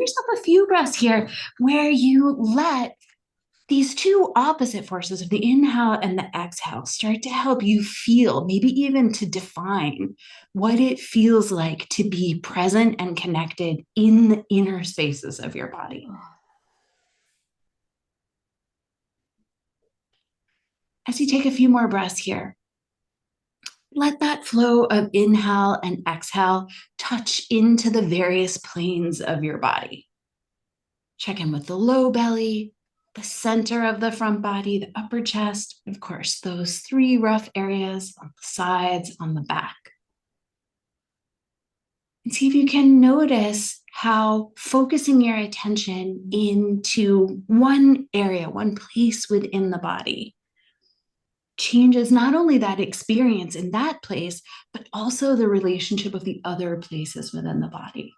yourself a few breaths here where you let these two opposite forces of the inhale and the exhale start to help you feel, maybe even to define what it feels like to be present and connected in the inner spaces of your body. As you take a few more breaths here, let that flow of inhale and exhale touch into the various planes of your body. Check in with the low belly, the center of the front body, the upper chest, of course, those three rough areas on the sides, on the back. And see if you can notice how focusing your attention into one area, one place within the body, changes not only that experience in that place, but also the relationship of the other places within the body.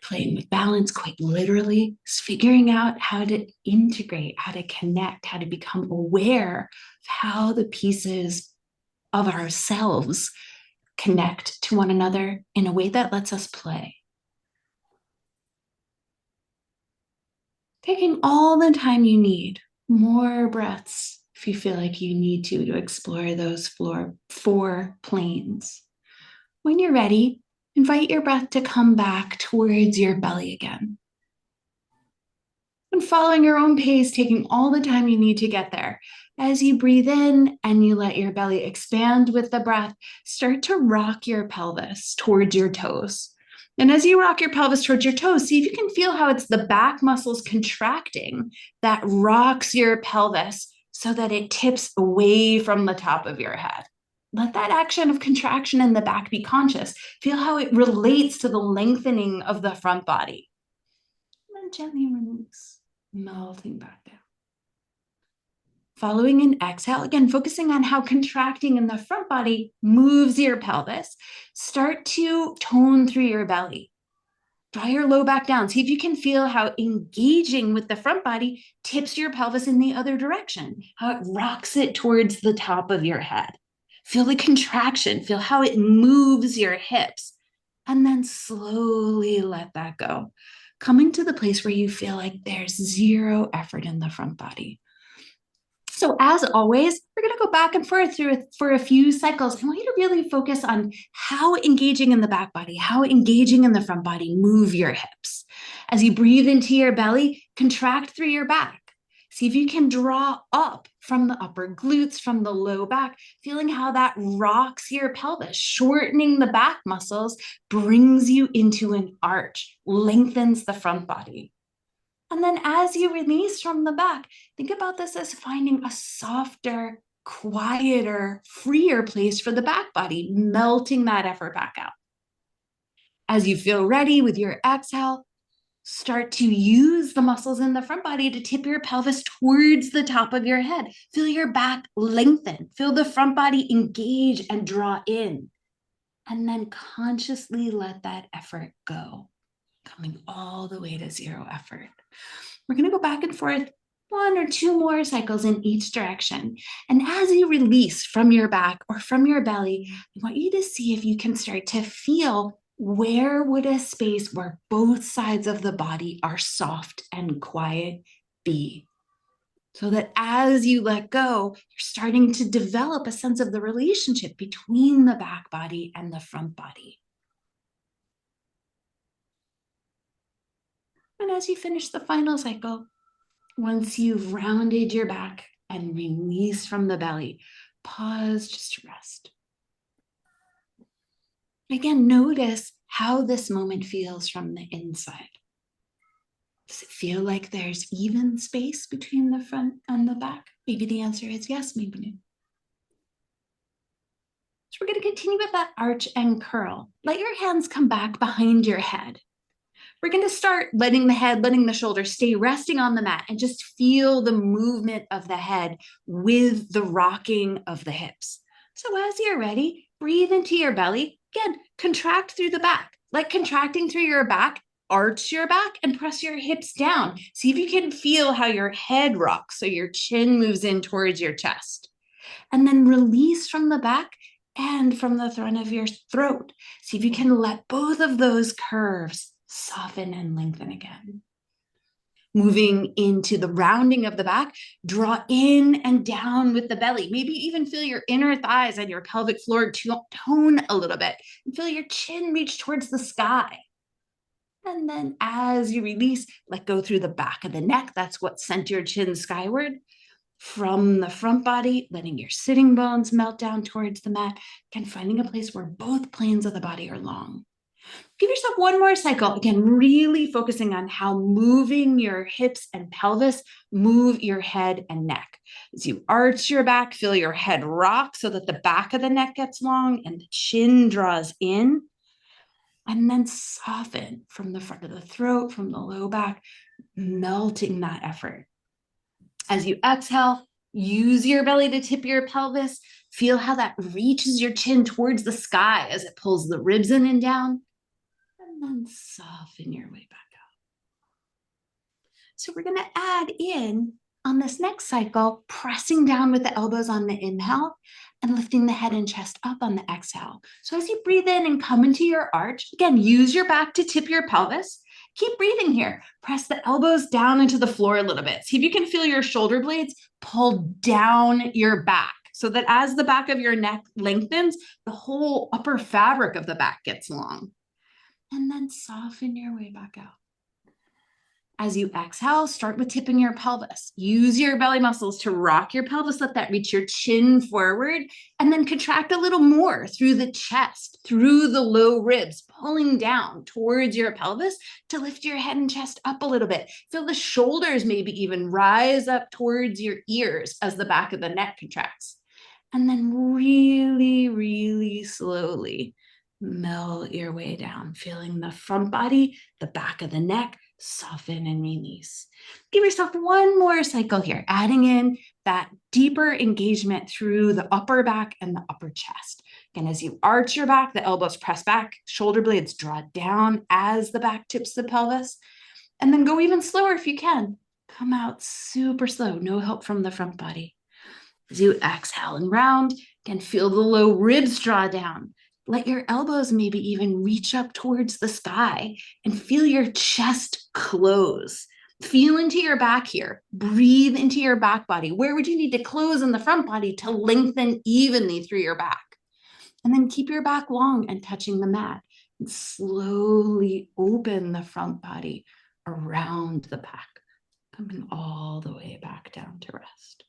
Playing with balance, quite literally, is figuring out how to integrate, how to connect, how to become aware of how the pieces of ourselves connect to one another in a way that lets us play. Taking all the time you need, more breaths if you feel like you need to explore those four planes. When you're ready, invite your breath to come back towards your belly again. And following your own pace, taking all the time you need to get there. As you breathe in and you let your belly expand with the breath, start to rock your pelvis towards your toes. And as you rock your pelvis towards your toes, see if you can feel how it's the back muscles contracting that rocks your pelvis so that it tips away from the top of your head. Let that action of contraction in the back be conscious. Feel how it relates to the lengthening of the front body. And then gently release, melting back down. Following an exhale, again, focusing on how contracting in the front body moves your pelvis. Start to tone through your belly. Draw your low back down. See if you can feel how engaging with the front body tips your pelvis in the other direction, how it rocks it towards the top of your head. Feel the contraction. Feel how it moves your hips. And then slowly let that go. Coming to the place where you feel like there's zero effort in the front body. So as always, we're going to go back and forth for a few cycles. I want you to really focus on how engaging in the back body, how engaging in the front body move your hips. As you breathe into your belly, contract through your back. See if you can draw up from the upper glutes, from the low back, feeling how that rocks your pelvis, shortening the back muscles, brings you into an arch, lengthens the front body. And then as you release from the back, think about this as finding a softer, quieter, freer place for the back body, melting that effort back out. As you feel ready with your exhale, start to use the muscles in the front body to tip your pelvis towards the top of your head. Feel your back lengthen. Feel the front body engage and draw in. And then consciously let that effort go, coming all the way to zero effort. We're going to go back and forth one or two more cycles in each direction. And as you release from your back or from your belly, I want you to see if you can start to feel where would a space where both sides of the body are soft and quiet be. So that as you let go, you're starting to develop a sense of the relationship between the back body and the front body. And as you finish the final cycle, once you've rounded your back and released from the belly, pause just to rest. Again, notice how this moment feels from the inside. Does it feel like there's even space between the front and the back? Maybe the answer is yes, maybe no. So we're going to continue with that arch and curl. Let your hands come back behind your head. We're going to start letting the head, letting the shoulders stay resting on the mat and just feel the movement of the head with the rocking of the hips. So as you're ready, breathe into your belly. Again, contract through the back. Like contracting through your back, arch your back and press your hips down. See if you can feel how your head rocks so your chin moves in towards your chest. And then release from the back and from the front of your throat. See if you can let both of those curves soften and lengthen again. Moving into the rounding of the back, draw in and down with the belly. Maybe even feel your inner thighs and your pelvic floor tone a little bit. And feel your chin reach towards the sky. And then as you release, let go through the back of the neck. That's what sent your chin skyward. From the front body, letting your sitting bones melt down towards the mat. Again, finding a place where both planes of the body are long. Give yourself one more cycle. Again, really focusing on how moving your hips and pelvis move your head and neck. As you arch your back, feel your head rock so that the back of the neck gets long and the chin draws in. And then soften from the front of the throat, from the low back, melting that effort. As you exhale, use your belly to tip your pelvis. Feel how that reaches your chin towards the sky as it pulls the ribs in and down. And then soften your way back out. So we're going to add in on this next cycle, pressing down with the elbows on the inhale and lifting the head and chest up on the exhale. So as you breathe in and come into your arch, again, use your back to tip your pelvis. Keep breathing here. Press the elbows down into the floor a little bit. See if you can feel your shoulder blades pull down your back so that as the back of your neck lengthens, the whole upper fabric of the back gets long. And then soften your way back out. As you exhale, start with tipping your pelvis. Use your belly muscles to rock your pelvis. Let that reach your chin forward, and then contract a little more through the chest, through the low ribs, pulling down towards your pelvis to lift your head and chest up a little bit. Feel the shoulders maybe even rise up towards your ears as the back of the neck contracts. And then really, really slowly melt your way down, feeling the front body, the back of the neck, soften and release. Give yourself one more cycle here, adding in that deeper engagement through the upper back and the upper chest. Again, as you arch your back, the elbows press back, shoulder blades draw down as the back tips the pelvis, and then go even slower if you can. Come out super slow, no help from the front body. As you exhale and round, again, feel the low ribs draw down. Let your elbows maybe even reach up towards the sky and feel your chest close. Feel into your back here. Breathe into your back body. Where would you need to close in the front body to lengthen evenly through your back? And then keep your back long and touching the mat. And slowly open the front body around the back, coming all the way back down to rest.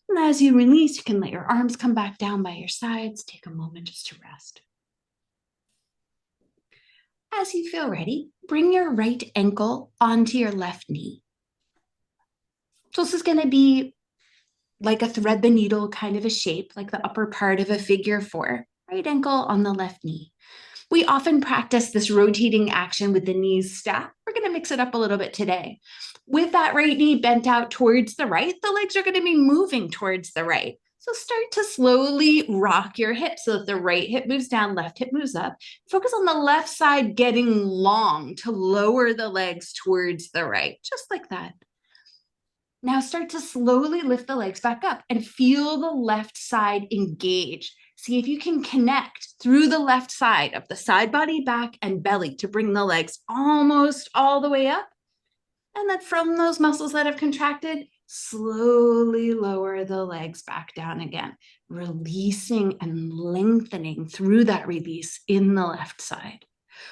And as you release, you can let your arms come back down by your sides. Take a moment just to rest. As you feel ready, bring your right ankle onto your left knee. So this is going to be like a thread the needle kind of a shape, like the upper part of a figure four. Right ankle on the left knee. We often practice this rotating action with the knees stacked. We're going to mix it up a little bit today. With that right knee bent out towards the right, the legs are going to be moving towards the right. So start to slowly rock your hips so that the right hip moves down, left hip moves up. Focus on the left side getting long to lower the legs towards the right, just like that. Now start to slowly lift the legs back up and feel the left side engage. See if you can connect through the left side of the side body, back, and belly to bring the legs almost all the way up. And then from those muscles that have contracted, slowly lower the legs back down again, releasing and lengthening through that release in the left side.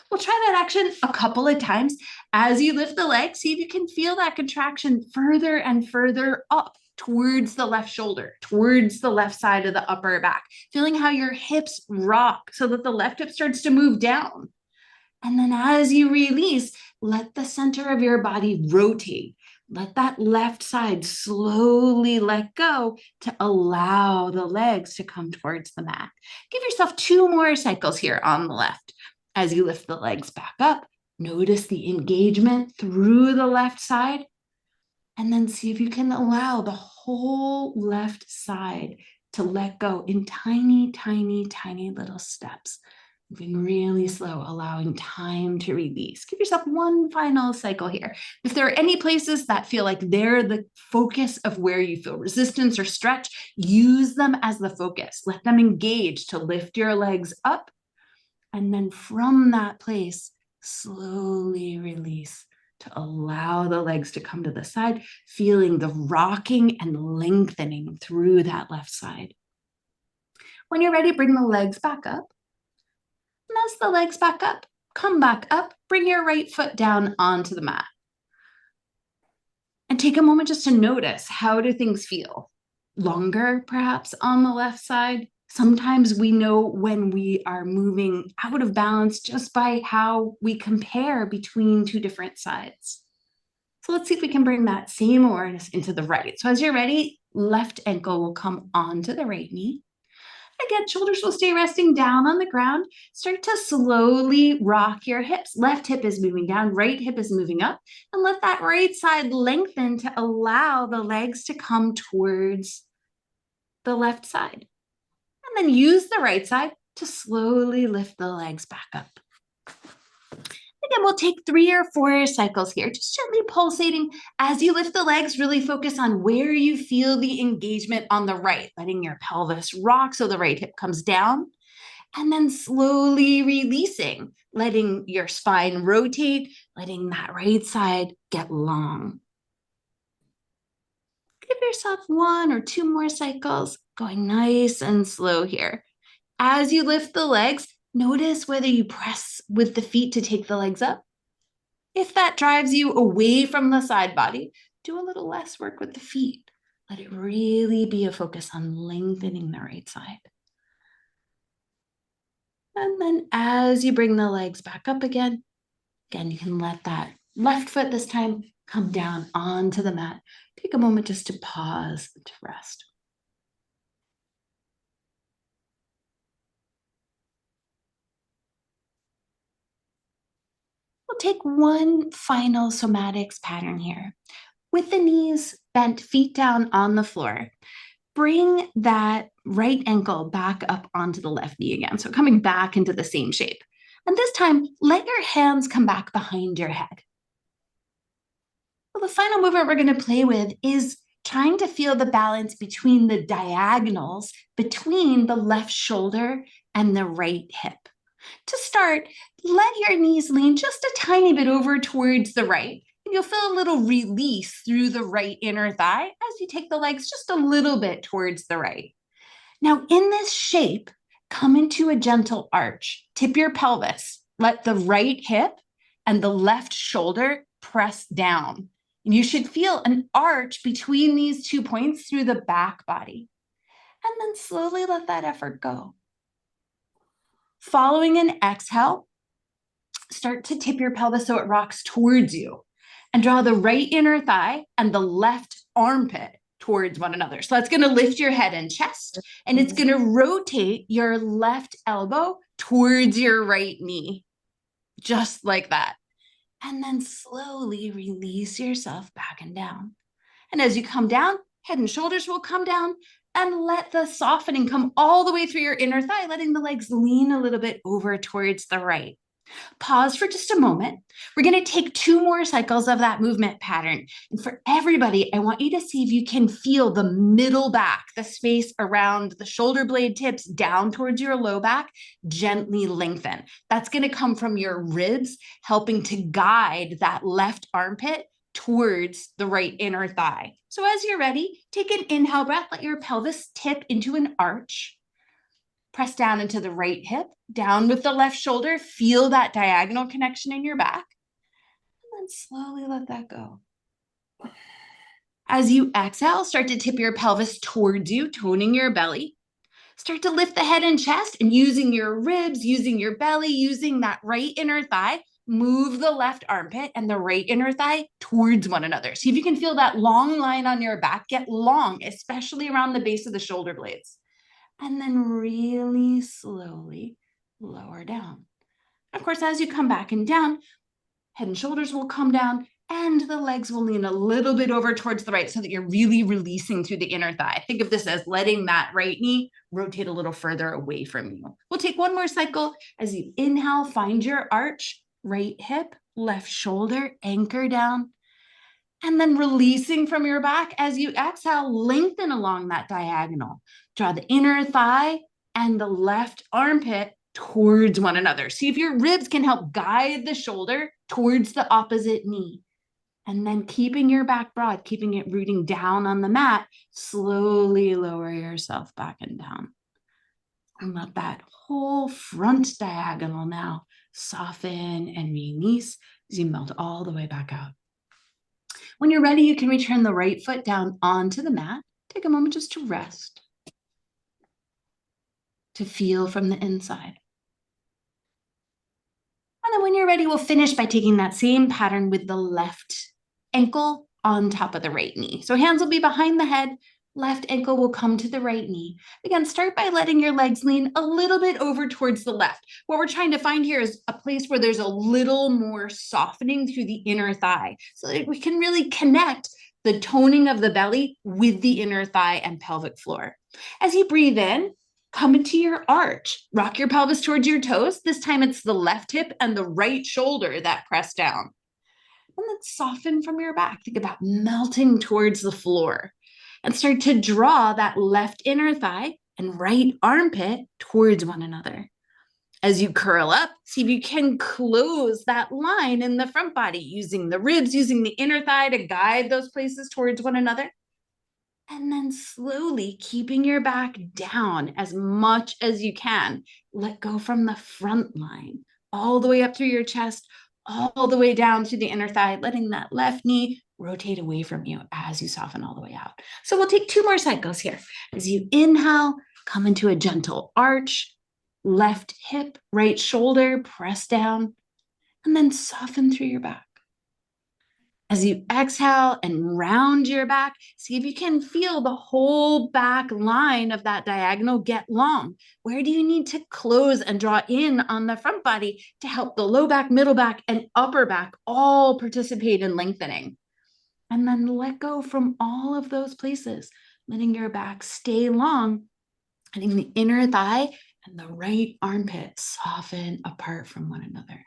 We'll try that action a couple of times. As you lift the leg, see if you can feel that contraction further and further up towards the left shoulder, towards the left side of the upper back, feeling how your hips rock so that the left hip starts to move down. And then as you release, let the center of your body rotate. Let that left side slowly let go to allow the legs to come towards the mat. Give yourself 2 more cycles here on the left. As you lift the legs back up, notice the engagement through the left side, and then see if you can allow the whole left side to let go in tiny, tiny, tiny little steps. moving really slow, allowing time to release. Give yourself one final cycle here. If there are any places that feel like they're the focus of where you feel resistance or stretch, use them as the focus. Let them engage to lift your legs up. And then from that place, slowly release to allow the legs to come to the side, feeling the rocking and lengthening through that left side. When you're ready, bring the legs back up. And as the legs back up, come back up, bring your right foot down onto the mat. And take a moment just to notice, how do things feel? Longer, perhaps, on the left side? Sometimes we know when we are moving out of balance just by how we compare between two different sides. So let's see if we can bring that same awareness into the right. So as you're ready, left ankle will come onto the right knee. Again, shoulders will stay resting down on the ground. Start to slowly rock your hips. Left hip is moving down, right hip is moving up. And let that right side lengthen to allow the legs to come towards the left side. And then use the right side to slowly lift the legs back up. Again, we'll take 3 or 4 cycles here, just gently pulsating. As you lift the legs, really focus on where you feel the engagement on the right, letting your pelvis rock so the right hip comes down, and then slowly releasing, letting your spine rotate, letting that right side get long. Give yourself 1 or 2 more cycles, going nice and slow here. As you lift the legs, notice whether you press with the feet to take the legs up. If that drives you away from the side body, do a little less work with the feet. Let it really be a focus on lengthening the right side. And then as you bring the legs back up again, you can let that left foot this time come down onto the mat. Take a moment just to pause to rest. We'll take one final somatics pattern here. With the knees bent, feet down on the floor, bring that right ankle back up onto the left knee again. So coming back into the same shape. And this time, let your hands come back behind your head. Well, the final movement we're going to play with is trying to feel the balance between the diagonals between the left shoulder and the right hip. To start, let your knees lean just a tiny bit over towards the right. And you'll feel a little release through the right inner thigh as you take the legs just a little bit towards the right. Now, in this shape, come into a gentle arch. Tip your pelvis. Let the right hip and the left shoulder press down. And you should feel an arch between these 2 points through the back body. And then slowly let that effort go. Following an exhale, start to tip your pelvis so it rocks towards you. And draw the right inner thigh and the left armpit towards one another. So that's going to lift your head and chest, and it's going to rotate your left elbow towards your right knee, just like that. And then slowly release yourself back and down. And as you come down, head and shoulders will come down, and let the softening come all the way through your inner thigh, letting the legs lean a little bit over towards the right. Pause for just a moment. We're going to take 2 more cycles of that movement pattern. And for everybody, I want you to see if you can feel the middle back, the space around the shoulder blade tips down towards your low back, gently lengthen. That's going to come from your ribs, helping to guide that left armpit towards the right inner thigh. So as you're ready, take an inhale breath, let your pelvis tip into an arch. Press down into the right hip, down with the left shoulder. Feel that diagonal connection in your back. And then slowly let that go. As you exhale, start to tip your pelvis towards you, toning your belly. Start to lift the head and chest, and using your ribs, using your belly, using that right inner thigh, move the left armpit and the right inner thigh towards one another. See if you can feel that long line on your back get long, especially around the base of the shoulder blades. And then really slowly lower down. Of course, as you come back and down, head and shoulders will come down, And the legs will lean a little bit over towards the right so that you're really releasing through the inner thigh. Think of this as letting that right knee rotate a little further away from you. We'll take one more cycle. As you inhale, find your arch, right hip, left shoulder, anchor down. And then releasing from your back as you exhale, lengthen along that diagonal. Draw the inner thigh and the left armpit towards one another. See if your ribs can help guide the shoulder towards the opposite knee. And then keeping your back broad, keeping it rooting down on the mat, slowly lower yourself back and down. And let that whole front diagonal now soften and release as you melt all the way back out. When you're ready, you can return the right foot down onto the mat. Take a moment just to rest, to feel from the inside. And then when you're ready, we'll finish by taking that same pattern with the left ankle on top of the right knee. So hands will be behind the head, left ankle will come to the right knee. Again, start by letting your legs lean a little bit over towards the left. What we're trying to find here is a place where there's a little more softening through the inner thigh so that we can really connect the toning of the belly with the inner thigh and pelvic floor. As you breathe in, come into your arch. Rock your pelvis towards your toes. This time it's the left hip and the right shoulder that press down. And then soften from your back. Think about melting towards the floor. And start to draw that left inner thigh and right armpit towards one another. As you curl up, see if you can close that line in the front body, using the ribs, using the inner thigh to guide those places towards one another. And then slowly keeping your back down as much as you can. Let go from the front line, all the way up through your chest, all the way down to the inner thigh, letting that left knee rotate away from you as you soften all the way out. So we'll take 2 more cycles here. As you inhale, come into a gentle arch, left hip, right shoulder, press down, and then soften through your back. As you exhale and round your back, see if you can feel the whole back line of that diagonal get long. Where do you need to close and draw in on the front body to help the low back, middle back, and upper back all participate in lengthening? And then let go from all of those places, letting your back stay long, letting the inner thigh and the right armpit soften apart from one another.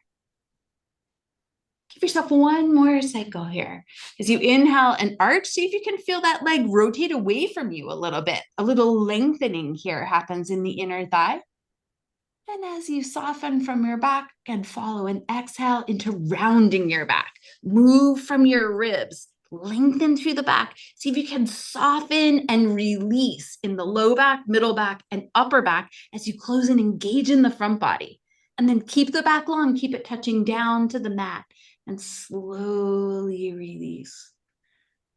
Give yourself one more cycle here. As you inhale and arch, see if you can feel that leg rotate away from you a little bit. A little lengthening here happens in the inner thigh. And as you soften from your back and follow an exhale into rounding your back, move from your ribs, lengthen through the back. See if you can soften and release in the low back, middle back, and upper back as you close and engage in the front body. And then keep the back long, keep it touching down to the mat. And slowly release.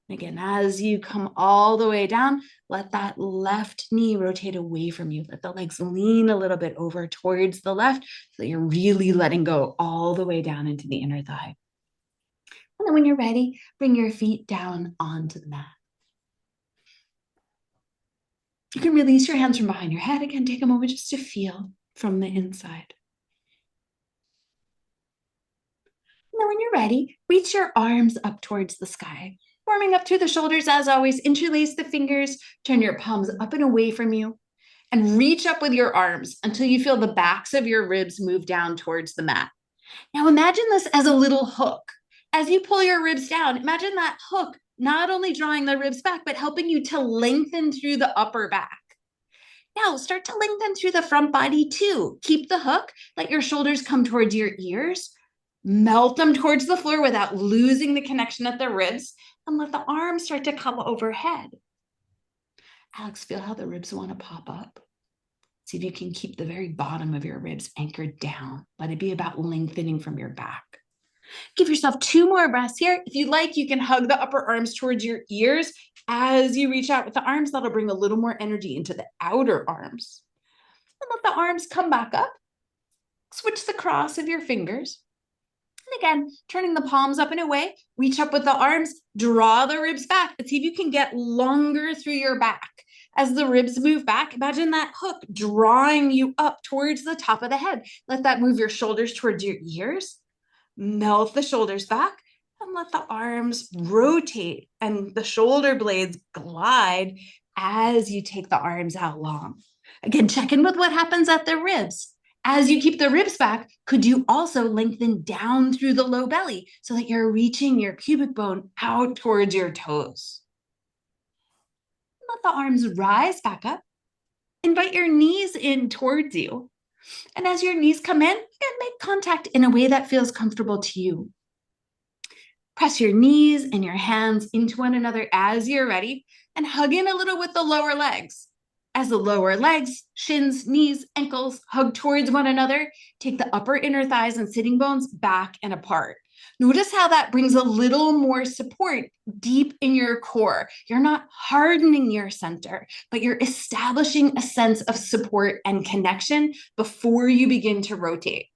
Again, as you come all the way down, let that left knee rotate away from you. Let the legs lean a little bit over towards the left so that you're really letting go all the way down into the inner thigh. And then when you're ready, bring your feet down onto the mat. You can release your hands from behind your head. Again, take a moment just to feel from the inside. And then when you're ready, reach your arms up towards the sky. Warming up through the shoulders as always, interlace the fingers, turn your palms up and away from you, and reach up with your arms until you feel the backs of your ribs move down towards the mat. Now imagine this as a little hook. As you pull your ribs down, imagine that hook not only drawing the ribs back, but helping you to lengthen through the upper back. Now start to lengthen through the front body too. Keep the hook, let your shoulders come towards your ears, melt them towards the floor without losing the connection at the ribs, and let the arms start to come overhead. Alex, feel how the ribs want to pop up. See if you can keep the very bottom of your ribs anchored down. Let it be about lengthening from your back. Give yourself 2 more breaths here. If you'd like, you can hug the upper arms towards your ears. As you reach out with the arms, that'll bring a little more energy into the outer arms. And let the arms come back up. Switch the cross of your fingers. And again, turning the palms up and away, reach up with the arms, draw the ribs back, and see if you can get longer through your back. As the ribs move back, imagine that hook drawing you up towards the top of the head. Let that move your shoulders towards your ears. Melt the shoulders back And let the arms rotate and the shoulder blades glide as you take the arms out long. Again, check in with what happens at the ribs. As you keep the ribs back, could you also lengthen down through the low belly so that you're reaching your pubic bone out towards your toes? Let the arms rise back up. Invite your knees in towards you. And as your knees come in, again, make contact in a way that feels comfortable to you. Press your knees and your hands into one another as you're ready, and hug in a little with the lower legs. As the lower legs, shins, knees, ankles hug towards one another, take the upper inner thighs and sitting bones back and apart. Notice how that brings a little more support deep in your core. You're not hardening your center, but you're establishing a sense of support and connection before you begin to rotate.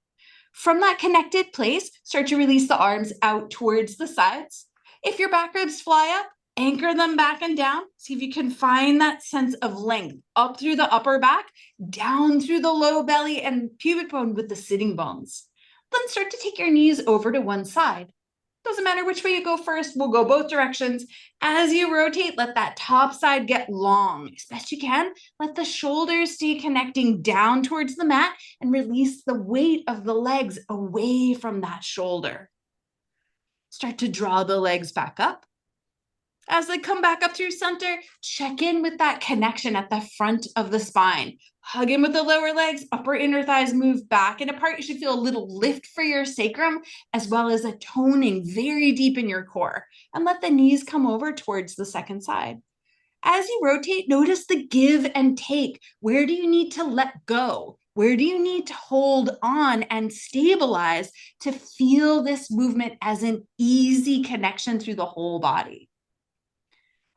From that connected place, start to release the arms out towards the sides. If your back ribs fly up, anchor them back and down. See if you can find that sense of length up through the upper back, down through the low belly and pubic bone with the sitting bones. Then start to take your knees over to one side. Doesn't matter which way you go first, we'll go both directions. As you rotate, let that top side get long. As best you can, let the shoulders stay connecting down towards the mat and release the weight of the legs away from that shoulder. Start to draw the legs back up. As they come back up through center, check in with that connection at the front of the spine. Hug in with the lower legs, upper inner thighs move back and apart. You should feel a little lift for your sacrum, as well as a toning very deep in your core. And let the knees come over towards the second side. As you rotate, notice the give and take. Where do you need to let go? Where do you need to hold on and stabilize to feel this movement as an easy connection through the whole body?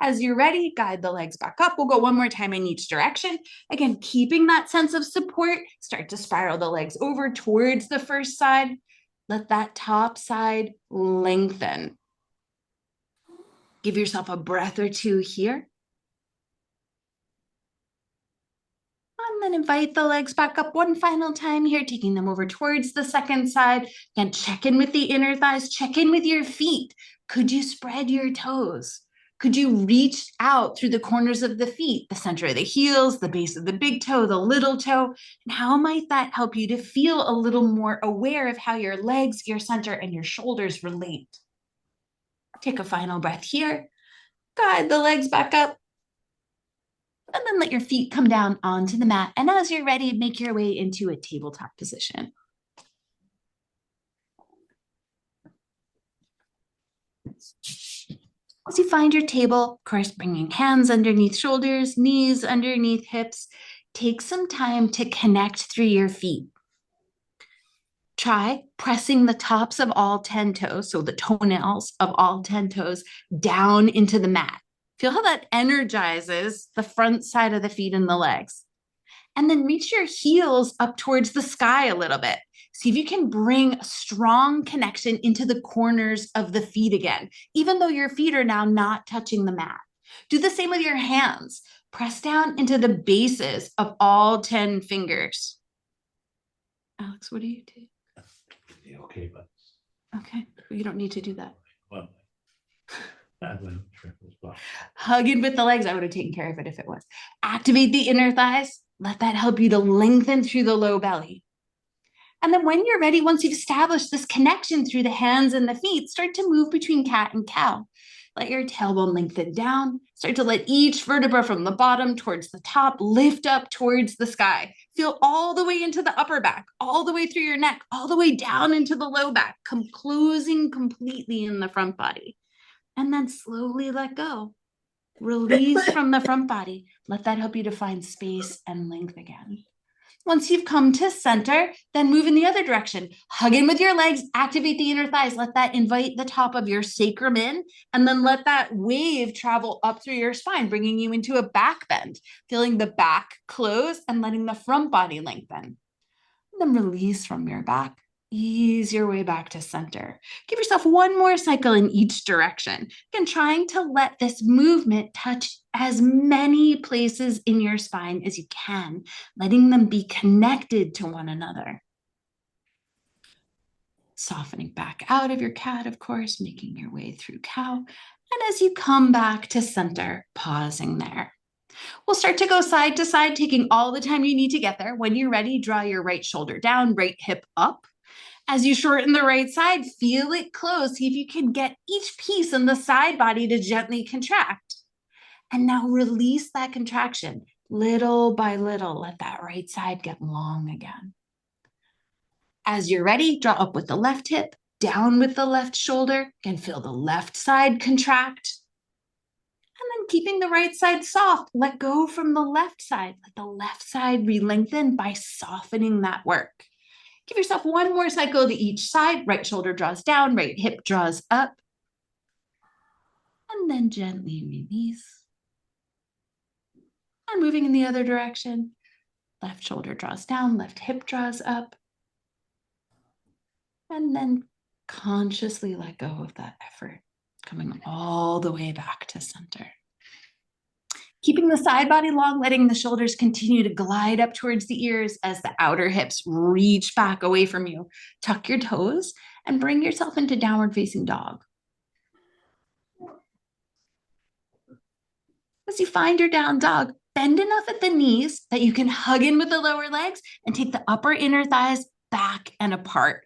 As you're ready, guide the legs back up. We'll go one more time in each direction. Again, keeping that sense of support, start to spiral the legs over towards the first side. Let that top side lengthen. Give yourself a breath or two here. And then invite the legs back up one final time here, taking them over towards the second side. Again, check in with the inner thighs, check in with your feet. Could you spread your toes? Could you reach out through the corners of the feet, the center of the heels, the base of the big toe, the little toe? And how might that help you to feel a little more aware of how your legs, your center, and your shoulders relate? Take a final breath here. Guide the legs back up. And then let your feet come down onto the mat. And as you're ready, make your way into a tabletop position. As you find your table, of course, bringing hands underneath shoulders, knees underneath hips, take some time to connect through your feet. Try pressing the tops of all 10 toes, so the toenails of all 10 toes, down into the mat. Feel how that energizes the front side of the feet and the legs. And then reach your heels up towards the sky a little bit. See if you can bring a strong connection into the corners of the feet again, even though your feet are now not touching the mat. Do the same with your hands. Press down into the bases of all 10 fingers. Alex, what do you do? Okay, but Okay, you don't need to do that. well, that went triple spot. Hug in with the legs. I would have taken care of it if it was. Activate the inner thighs. Let that help you to lengthen through the low belly. And then when you're ready, once you've established this connection through the hands and the feet, start to move between cat and cow. Let your tailbone lengthen down. Start to let each vertebra from the bottom towards the top lift up towards the sky. Feel all the way into the upper back, all the way through your neck, all the way down into the low back, closing completely in the front body. And then slowly let go. Release from the front body. Let that help you to find space and length again. Once you've come to center, then move in the other direction. Hug in with your legs, activate the inner thighs. Let that invite the top of your sacrum in, and then let that wave travel up through your spine, bringing you into a back bend, feeling the back close and letting the front body lengthen. And then release from your back. Ease your way back to center. Give yourself one more cycle in each direction. Again, trying to let this movement touch as many places in your spine as you can, letting them be connected to one another. Softening back out of your cat, of course, making your way through cow. And as you come back to center, pausing there. We'll start to go side to side, taking all the time you need to get there. When you're ready, draw your right shoulder down, right hip up. As you shorten the right side, feel it close. See if you can get each piece in the side body to gently contract. And now release that contraction. Little by little, let that right side get long again. As you're ready, draw up with the left hip, down with the left shoulder, and feel the left side contract. And then keeping the right side soft, let go from the left side. Let the left side re-lengthen by softening that work. Give yourself one more cycle to each side. Right shoulder draws down, right hip draws up. And then gently release. And moving in the other direction. Left shoulder draws down, left hip draws up. And then consciously let go of that effort, coming all the way back to center. Keeping the side body long, letting the shoulders continue to glide up towards the ears as the outer hips reach back away from you. Tuck your toes and bring yourself into downward facing dog. As you find your down dog, bend enough at the knees that you can hug in with the lower legs and take the upper inner thighs back and apart.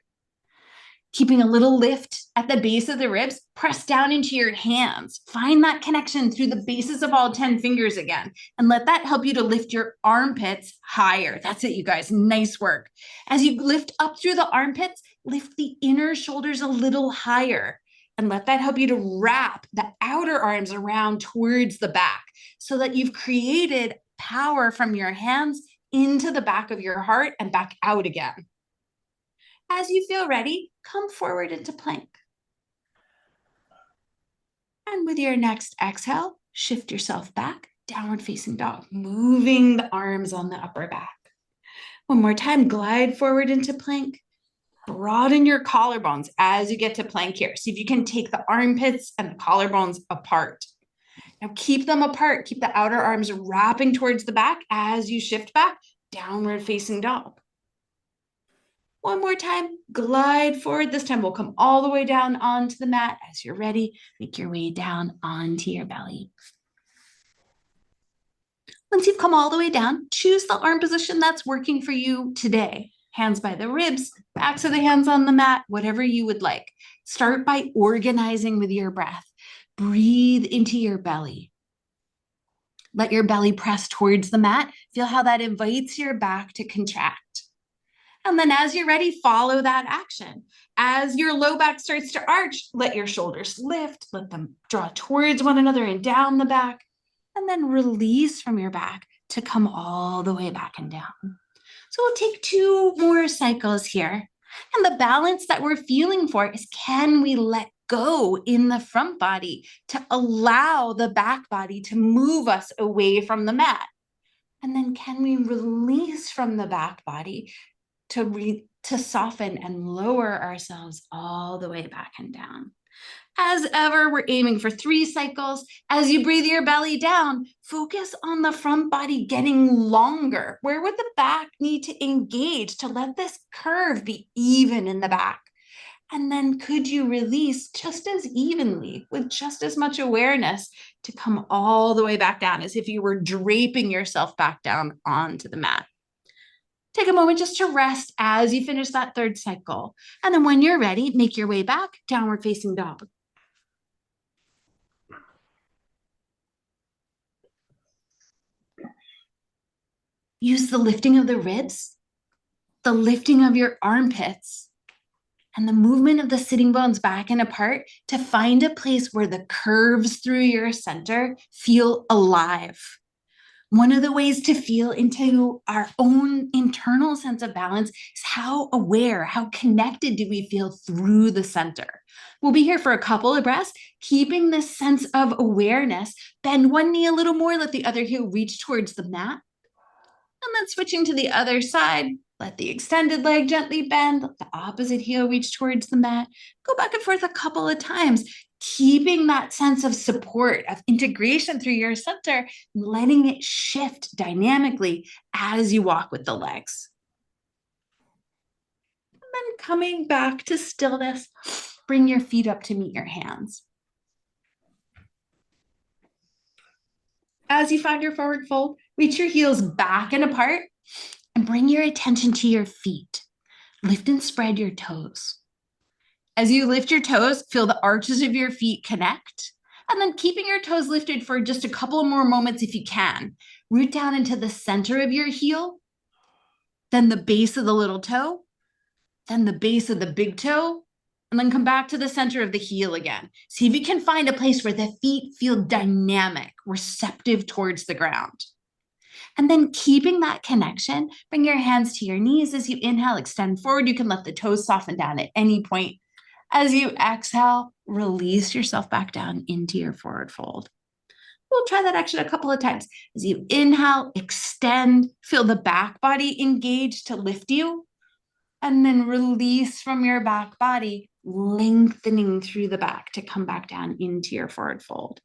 Keeping a little lift at the base of the ribs, press down into your hands. Find that connection through the bases of all 10 fingers again, and let that help you to lift your armpits higher. That's it, you guys. Nice work. As you lift up through the armpits, lift the inner shoulders a little higher, and let that help you to wrap the outer arms around towards the back so that you've created power from your hands into the back of your heart and back out again. As you feel ready, come forward into plank. And with your next exhale, shift yourself back, downward facing dog, moving the arms on the upper back. One more time, glide forward into plank. Broaden your collarbones as you get to plank here. See if you can take the armpits and the collarbones apart. Now keep them apart. Keep the outer arms wrapping towards the back as you shift back, downward facing dog. One more time, glide forward. This time we'll come all the way down onto the mat. As you're ready, make your way down onto your belly. Once you've come all the way down, choose the arm position that's working for you today. Hands by the ribs, backs of the hands on the mat, whatever you would like. Start by organizing with your breath. Breathe into your belly. Let your belly press towards the mat. Feel how that invites your back to contract. And then as you're ready, follow that action. As your low back starts to arch, let your shoulders lift, let them draw towards one another and down the back, and then release from your back to come all the way back and down. So we'll take 2 more cycles here. And the balance that we're feeling for is, can we let go in the front body to allow the back body to move us away from the mat? And then can we release from the back body to soften and lower ourselves all the way back and down? As ever, we're aiming for 3 cycles. As you breathe your belly down, focus on the front body getting longer. Where would the back need to engage to let this curve be even in the back? And then could you release just as evenly with just as much awareness to come all the way back down, as if you were draping yourself back down onto the mat? Take a moment just to rest as you finish that 3rd cycle. And then when you're ready, make your way back, downward facing dog. Use the lifting of the ribs, the lifting of your armpits, and the movement of the sitting bones back and apart to find a place where the curves through your center feel alive. One of the ways to feel into our own internal sense of balance is how aware, how connected do we feel through the center. We'll be here for a couple of breaths, keeping this sense of awareness. Bend one knee a little more, let the other heel reach towards the mat. And then switching to the other side, let the extended leg gently bend, let the opposite heel reach towards the mat. Go back and forth a couple of times, keeping that sense of support, of integration through your center, letting it shift dynamically as you walk with the legs. And then Coming back to stillness, bring your feet up to meet your hands. As you find your forward fold, reach your heels back and apart and bring your attention to your feet. Lift and spread your toes. As you lift your toes, feel the arches of your feet connect. And then keeping your toes lifted for just a couple more moments if you can. Root down into the center of your heel, then the base of the little toe, then the base of the big toe, and then come back to the center of the heel again. See if you can find a place where the feet feel dynamic, receptive towards the ground. And then keeping that connection, bring your hands to your knees as you inhale, extend forward. You can let the toes soften down at any point. As you exhale, release yourself back down into your forward fold. We'll try that action a couple of times. As you inhale, extend, feel the back body engage to lift you. And then release from your back body, lengthening through the back to come back down into your forward fold.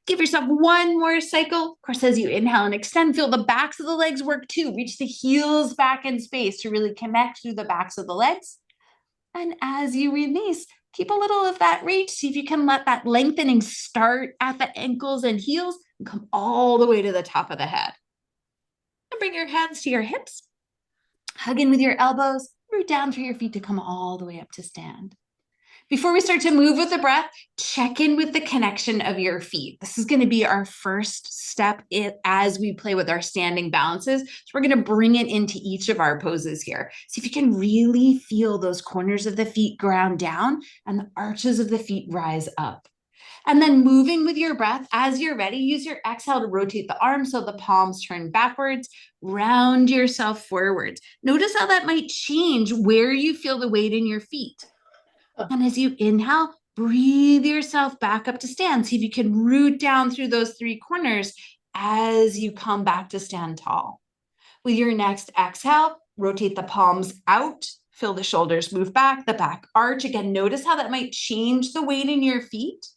Give yourself one more cycle. Of course, as you inhale and extend, feel the backs of the legs work too. Reach the heels back in space to really connect through the backs of the legs. And as you release, keep a little of that reach. See if you can let that lengthening start at the ankles and heels and come all the way to the top of the head. And bring your hands to your hips. Hug in with your elbows. Root down through your feet to come all the way up to stand. Before we start to move with the breath, check in with the connection of your feet. This is going to be our first step as we play with our standing balances. So we're going to bring it into each of our poses here. See if you can really feel those corners of the feet ground down and the arches of the feet rise up. And then moving with your breath, as you're ready, use your exhale to rotate the arms so the palms turn backwards, round yourself forwards. Notice how that might change where you feel the weight in your feet. And as you inhale, breathe yourself back up to stand. See if you can root down through those three corners as you come back to stand tall. With your next exhale, rotate the palms out, feel the shoulders move back, the back arch. Again, notice how that might change the weight in your feet.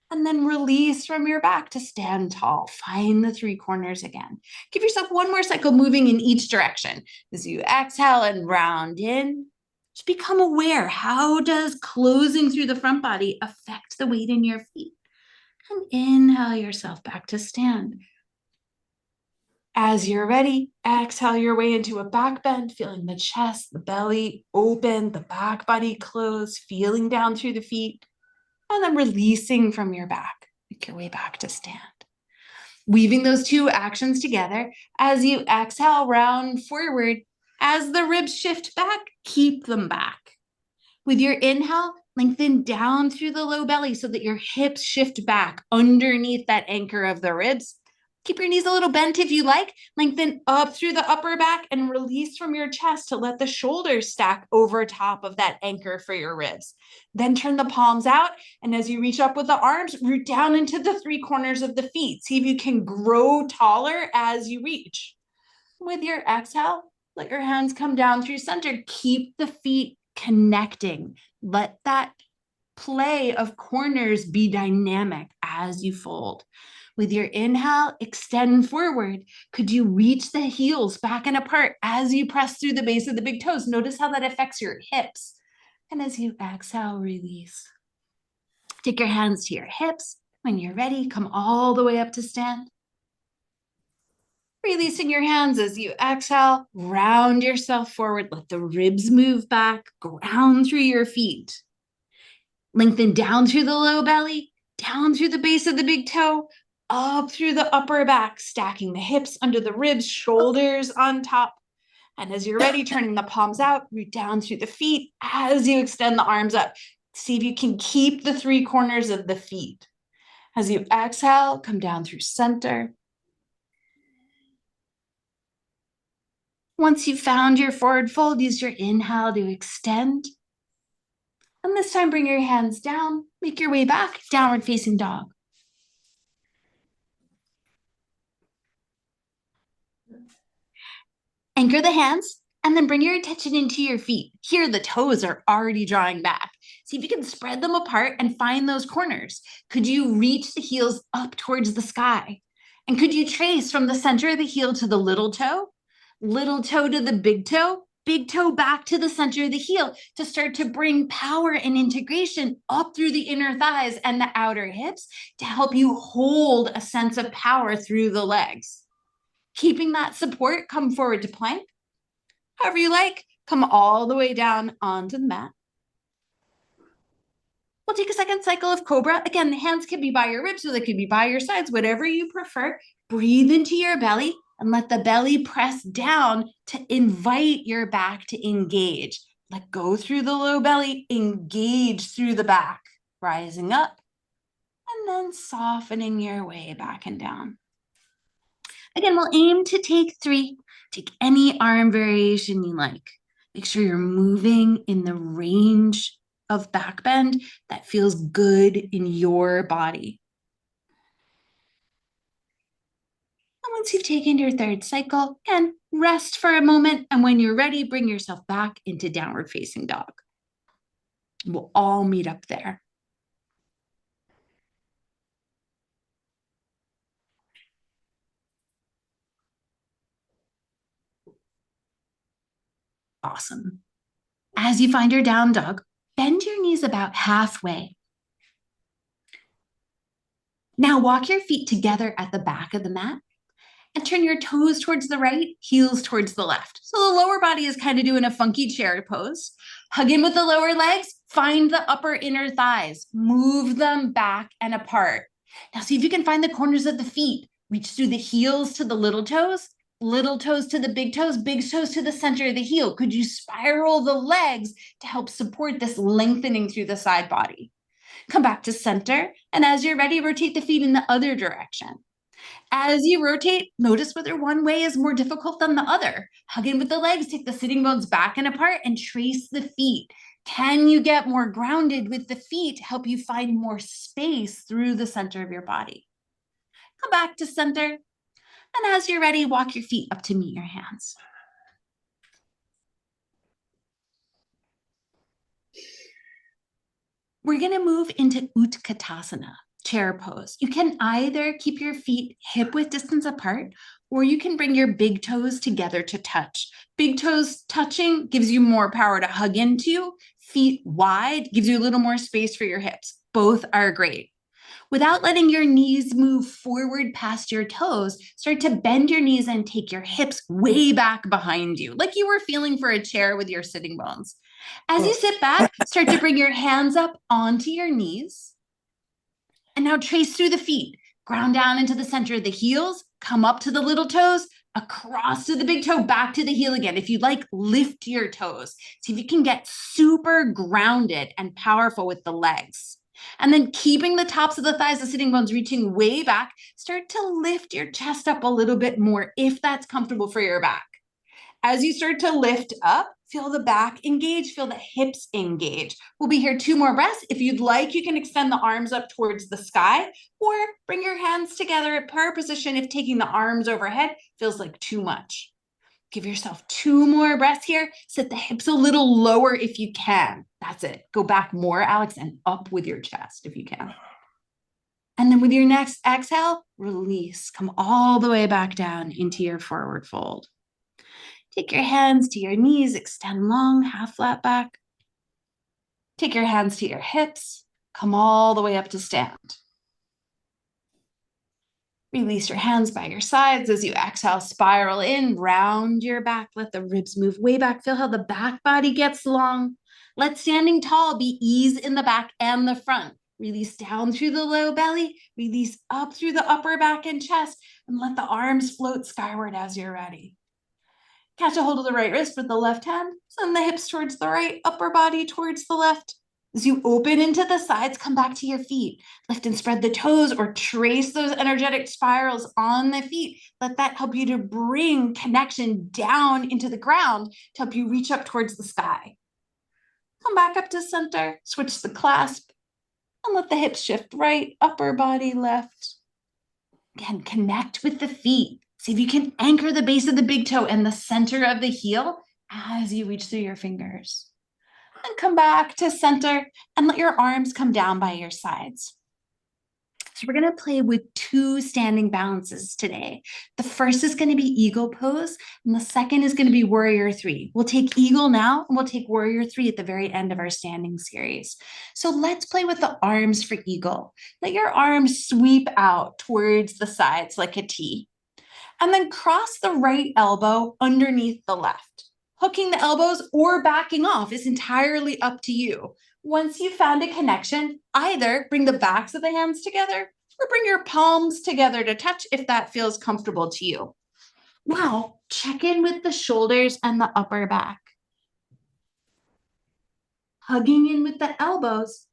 And then release from your back to stand tall. Find the three corners again. Give yourself one more cycle moving in each direction. As you exhale and round in, just become aware. How does closing through the front body affect the weight in your feet? And inhale yourself back to stand. As you're ready, exhale your way into a back bend, feeling the chest, the belly open, the back body close, feeling down through the feet. And then releasing from your back, make your way back to stand. Weaving those two actions together, as you exhale, round forward, as the ribs shift back, keep them back. With your inhale, lengthen down through the low belly so that your hips shift back underneath that anchor of the ribs. Keep your knees a little bent if you like. Lengthen up through the upper back and release from your chest to let the shoulders stack over top of that anchor for your ribs. Then turn the palms out. And as you reach up with the arms, root down into the three corners of the feet. See if you can grow taller as you reach. With your exhale, let your hands come down through center. Keep the feet connecting. Let that play of corners be dynamic as you fold. With your inhale, extend forward. Could you reach the heels back and apart as you press through the base of the big toes? Notice how that affects your hips. And as you exhale, release. Take your hands to your hips. When you're ready, come all the way up to stand. Releasing your hands as you exhale, round yourself forward. Let the ribs move back, ground through your feet. Lengthen down through the low belly, down through the base of the big toe, up through the upper back, stacking the hips under the ribs, shoulders on top. And as you're ready, turning the palms out, root down through the feet as you extend the arms up. See if you can keep the three corners of the feet. As you exhale, come down through center. Once you've found your forward fold, use your inhale to extend. And this time, bring your hands down, make your way back, downward facing dog. Anchor the hands, and then bring your attention into your feet. Here, the toes are already drawing back. See if you can spread them apart and find those corners. Could you reach the heels up towards the sky? And could you trace from the center of the heel to the little toe to the big toe, big toe back to the center of the heel to start to bring power and integration up through the inner thighs and the outer hips to help you hold a sense of power through the legs. Keeping that support, come forward to plank. However you like, come all the way down onto the mat. We'll take a second cycle of cobra. Again, the hands can be by your ribs or they could be by your sides, whatever you prefer. Breathe into your belly and let the belly press down to invite your back to engage. Let go through the low belly, engage through the back, rising up, and then softening your way back and down. Again, we'll aim to take 3. Take any arm variation you like. Make sure you're moving in the range of back bend that feels good in your body. And once you've taken your 3rd cycle, again, rest for a moment. And when you're ready, bring yourself back into downward facing dog. We'll all meet up there. Awesome. As you find your down dog, bend your knees about halfway. Now walk your feet together at the back of the mat and turn your toes towards the right, heels towards the left. So the lower body is kind of doing a funky chair pose. Hug in with the lower legs, find the upper inner thighs, move them back and apart. Now see if you can find the corners of the feet. Reach through the heels to the little toes to the big toes to the center of the heel. Could you spiral the legs to help support this lengthening through the side body? Come back to center, and as you're ready, rotate the feet in the other direction. As you rotate, notice whether one way is more difficult than the other. Hug in with the legs, take the sitting bones back and apart, and trace the feet. Can you get more grounded with the feet to help you find more space through the center of your body? Come back to center, and as you're ready, walk your feet up to meet your hands. We're going to move into Utkatasana, chair pose. You can either keep your feet hip width distance apart, or you can bring your big toes together to touch. Big toes touching gives you more power to hug into. Feet wide gives you a little more space for your hips. Both are great. Without letting your knees move forward past your toes, start to bend your knees and take your hips way back behind you, like you were feeling for a chair with your sitting bones. As you sit back, start to bring your hands up onto your knees. And now trace through the feet. Ground down into the center of the heels. Come up to the little toes. Across to the big toe. Back to the heel again. If you'd like, lift your toes. See if you can get super grounded and powerful with the legs. And then keeping the tops of the thighs, the sitting bones reaching way back, start to lift your chest up a little bit more if that's comfortable for your back. As you start to lift up, feel the back engage, feel the hips engage. We'll be here 2 more breaths. If you'd like, you can extend the arms up towards the sky or bring your hands together at prayer position if taking the arms overhead feels like too much. Give yourself 2 more breaths here. Sit the hips a little lower if you can. That's it. Go back more, Alex, and up with your chest if you can. And then with your next exhale, release. Come all the way back down into your forward fold. Take your hands to your knees, extend long, half flat back. Take your hands to your hips, come all the way up to stand. Release your hands by your sides as you exhale, spiral in, round your back, let the ribs move way back. Feel how the back body gets long. Let standing tall be ease in the back and the front. Release down through the low belly, release up through the upper back and chest, and let the arms float skyward as you're ready. Catch a hold of the right wrist with the left hand. Send the hips towards the right, upper body towards the left. As you open into the sides, come back to your feet. Lift and spread the toes or trace those energetic spirals on the feet. Let that help you to bring connection down into the ground to help you reach up towards the sky. Come back up to center, switch the clasp, and let the hips shift right, upper body left. Again, connect with the feet. See if you can anchor the base of the big toe and the center of the heel as you reach through your fingers. And come back to center and let your arms come down by your sides. So we're going to play with 2 standing balances today. The first is going to be eagle pose, and the second is going to be warrior 3. We'll take eagle now, and we'll take warrior 3 at the very end of our standing series. So let's play with the arms for eagle. Let your arms sweep out towards the sides like a T, and then cross the right elbow underneath the left. Hooking the elbows or backing off is entirely up to you. Once you've found a connection, either bring the backs of the hands together or bring your palms together to touch if that feels comfortable to you. Now, check in with the shoulders and the upper back. Hugging in with the elbows.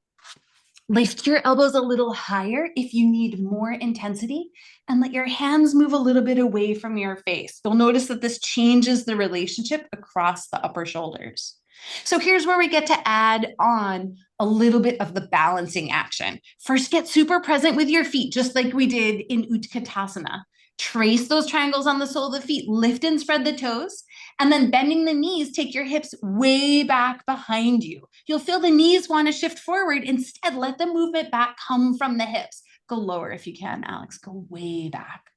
Lift your elbows a little higher if you need more intensity, and let your hands move a little bit away from your face. You'll notice that this changes the relationship across the upper shoulders. So here's where we get to add on a little bit of the balancing action. First, get super present with your feet, just like we did in Utkatasana. Trace those triangles on the sole of the feet, lift and spread the toes, and then bending the knees, take your hips way back behind you. You'll feel the knees want to shift forward. Instead, let the movement back come from the hips. Go lower if you can, Alex. Go way back.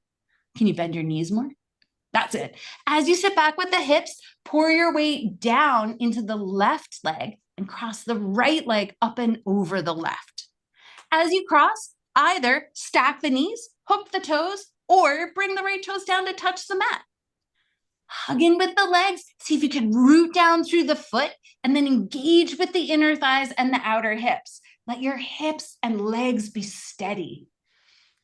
Can you bend your knees more? That's it. As you sit back with the hips, pour your weight down into the left leg and cross the right leg up and over the left. As you cross, either stack the knees, hook the toes, or bring the right toes down to touch the mat. Hug in with the legs. See if you can root down through the foot and then engage with the inner thighs and the outer hips. Let your hips and legs be steady.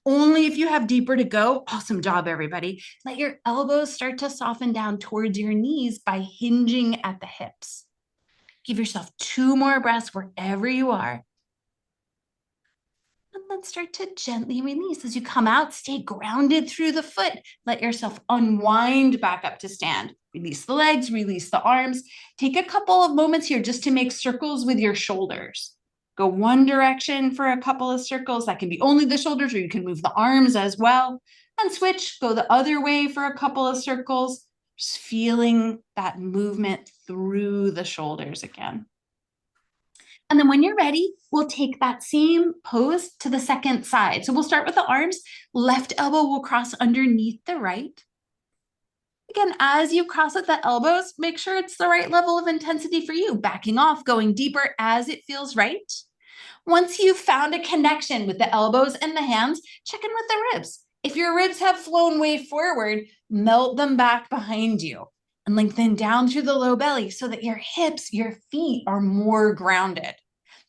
Only if you have deeper to go. Awesome job, everybody. Let your elbows start to soften down towards your knees by hinging at the hips. Give yourself 2 more breaths wherever you are. And then start to gently release. As you come out, stay grounded through the foot. Let yourself unwind back up to stand. Release the legs, release the arms. Take a couple of moments here just to make circles with your shoulders. Go one direction for a couple of circles. That can be only the shoulders, or you can move the arms as well. And switch, go the other way for a couple of circles. Just feeling that movement through the shoulders again. And then when you're ready, we'll take that same pose to the second side. So we'll start with the arms. Left elbow will cross underneath the right. Again, as you cross at the elbows, make sure it's the right level of intensity for you. Backing off, going deeper as it feels right. Once you've found a connection with the elbows and the hands, check in with the ribs. If your ribs have flown way forward, melt them back behind you and lengthen down through the low belly so that your hips, your feet are more grounded.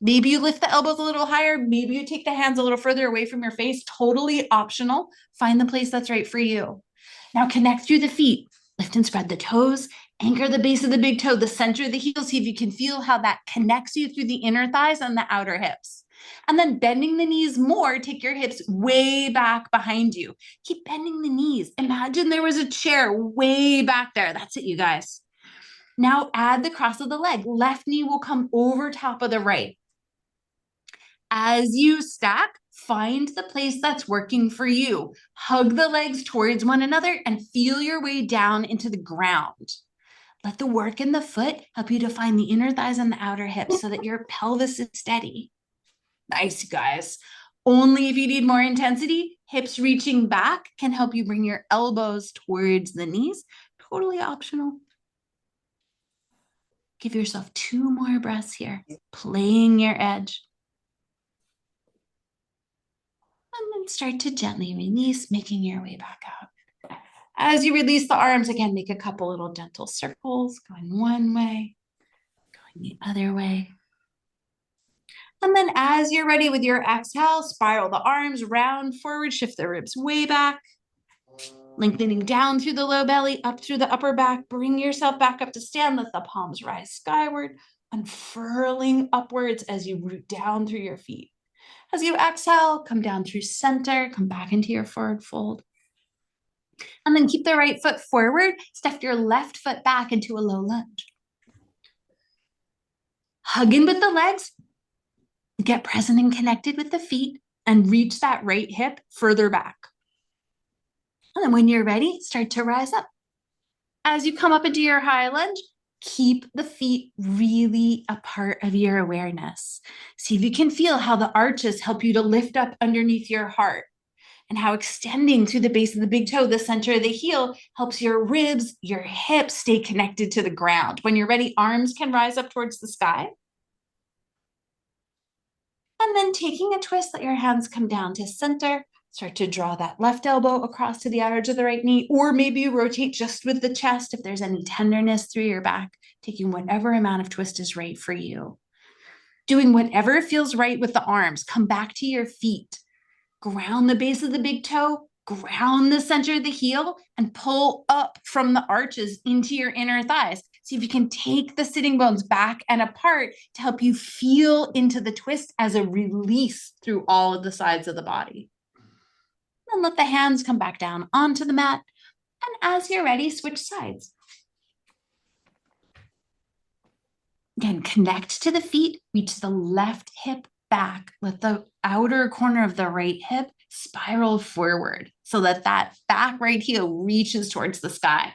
Maybe you lift the elbows a little higher. Maybe you take the hands a little further away from your face. Totally optional. Find the place that's right for you. Now connect through the feet. Lift and spread the toes. Anchor the base of the big toe, the center of the heel. See if you can feel how that connects you through the inner thighs and the outer hips. And then bending the knees more, take your hips way back behind you. Keep bending the knees. Imagine there was a chair way back there. That's it, you guys. Now add the cross of the leg. Left knee will come over top of the right. As you stack, find the place that's working for you. Hug the legs towards one another and feel your way down into the ground. Let the work in the foot help you to find the inner thighs and the outer hips so that your pelvis is steady. Nice, guys. Only if you need more intensity, hips reaching back can help you bring your elbows towards the knees. Totally optional. Give yourself 2 more breaths here, playing your edge. And then start to gently release, making your way back out. As you release the arms, again, make a couple little gentle circles, going one way, going the other way. And then as you're ready with your exhale, spiral the arms round forward, shift the ribs way back, lengthening down through the low belly, up through the upper back. Bring yourself back up to stand. Let the palms rise skyward, unfurling upwards as you root down through your feet. As you exhale, come down through center, come back into your forward fold. And then keep the right foot forward, step your left foot back into a low lunge. Hug in with the legs, get present and connected with the feet, and reach that right hip further back. And then when you're ready, start to rise up. As you come up into your high lunge, Keep the feet really a part of your awareness. See if you can feel how the arches help you to lift up underneath your heart, and how extending through the base of the big toe, the center of the heel, helps your ribs, your hips stay connected to the ground. When you're ready, arms can rise up towards the sky. And then taking a twist, let your hands come down to center. Start to draw that left elbow across to the outer edge of the right knee, or maybe you rotate just with the chest if there's any tenderness through your back, taking whatever amount of twist is right for you. Doing whatever feels right with the arms. Come back to your feet. Ground the base of the big toe, ground the center of the heel, and pull up from the arches into your inner thighs. See if you can take the sitting bones back and apart to help you feel into the twist as a release through all of the sides of the body. Then let the hands come back down onto the mat. And as you're ready, switch sides. Again, connect to the feet, reach the left hip back. Let the outer corner of the right hip spiral forward so that that back right heel reaches towards the sky.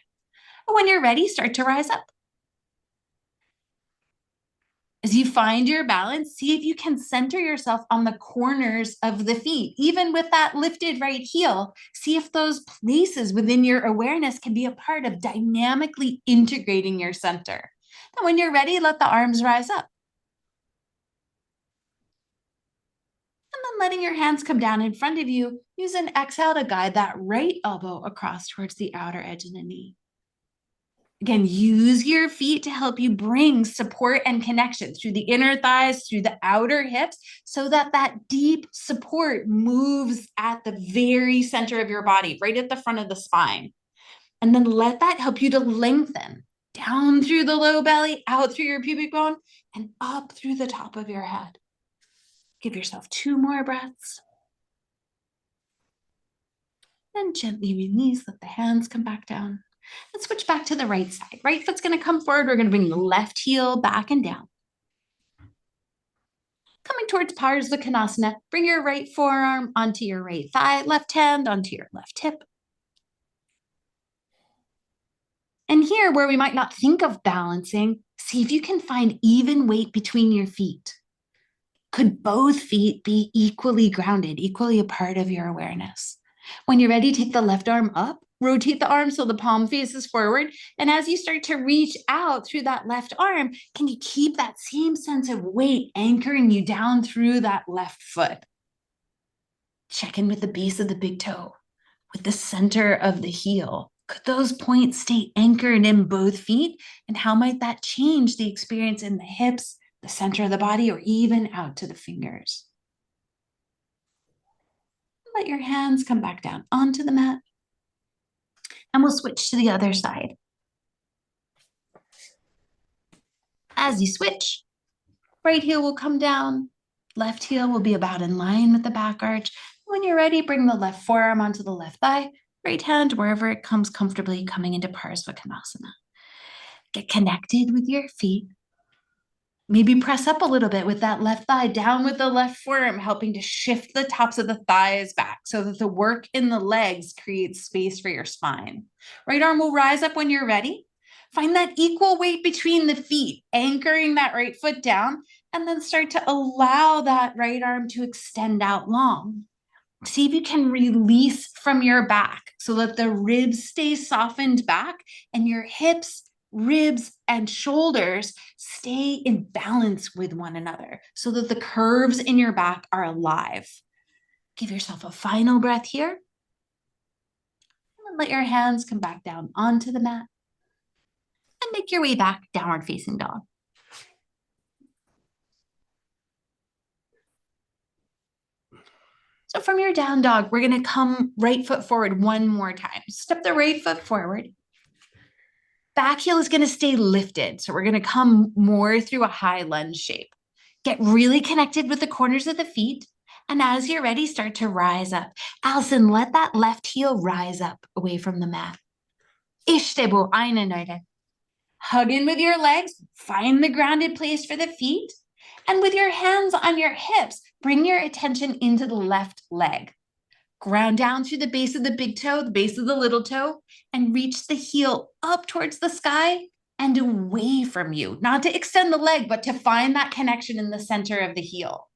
And when you're ready, start to rise up. As you find your balance, see if you can center yourself on the corners of the feet. Even with that lifted right heel, see if those places within your awareness can be a part of dynamically integrating your center. And when you're ready, let the arms rise up. And then letting your hands come down in front of you, use an exhale to guide that right elbow across towards the outer edge of the knee. Again, use your feet to help you bring support and connection through the inner thighs, through the outer hips, so that that deep support moves at the very center of your body, right at the front of the spine. And then let that help you to lengthen down through the low belly, out through your pubic bone, and up through the top of your head. Give yourself 2 more breaths. Then gently release, let the hands come back down. Let's switch back to the right side. Right foot's going to come forward. We're going to bring the left heel back and down. Coming towards Parsvakonasana, bring your right forearm onto your right thigh, left hand onto your left hip. And here, where we might not think of balancing, see if you can find even weight between your feet. Could both feet be equally grounded, equally a part of your awareness? When you're ready, take the left arm up, rotate the arm so the palm faces forward. And as you start to reach out through that left arm, can you keep that same sense of weight anchoring you down through that left foot? Check in with the base of the big toe, with the center of the heel. Could those points stay anchored in both feet? And how might that change the experience in the hips, the center of the body, or even out to the fingers? Let your hands come back down onto the mat. And we'll switch to the other side. As you switch, right heel will come down. Left heel will be about in line with the back arch. When you're ready, bring the left forearm onto the left thigh. Right hand wherever it comes comfortably, coming into Parsvakonasana. Get connected with your feet. Maybe press up a little bit with that left thigh, down with the left forearm, helping to shift the tops of the thighs back so that the work in the legs creates space for your spine. Right arm will rise up when you're ready. Find that equal weight between the feet, anchoring that right foot down, and then start to allow that right arm to extend out long. See if you can release from your back so that the ribs stay softened back and your hips, ribs, and shoulders stay in balance with one another so that the curves in your back are alive. Give yourself a final breath here. And then let your hands come back down onto the mat. And make your way back, downward facing dog. So from your down dog, we're going to come right foot forward one more time. Step the right foot forward. Back heel is going to stay lifted. So we're going to come more through a high lunge shape. Get really connected with the corners of the feet. And as you're ready, start to rise up. Allison, let that left heel rise up away from the mat. Ishtebo aynanöyle. Hug in with your legs. Find the grounded place for the feet. And with your hands on your hips, bring your attention into the left leg. Ground down through the base of the big toe, the base of the little toe, and reach the heel up towards the sky and away from you, not to extend the leg, but to find that connection in the center of the heel.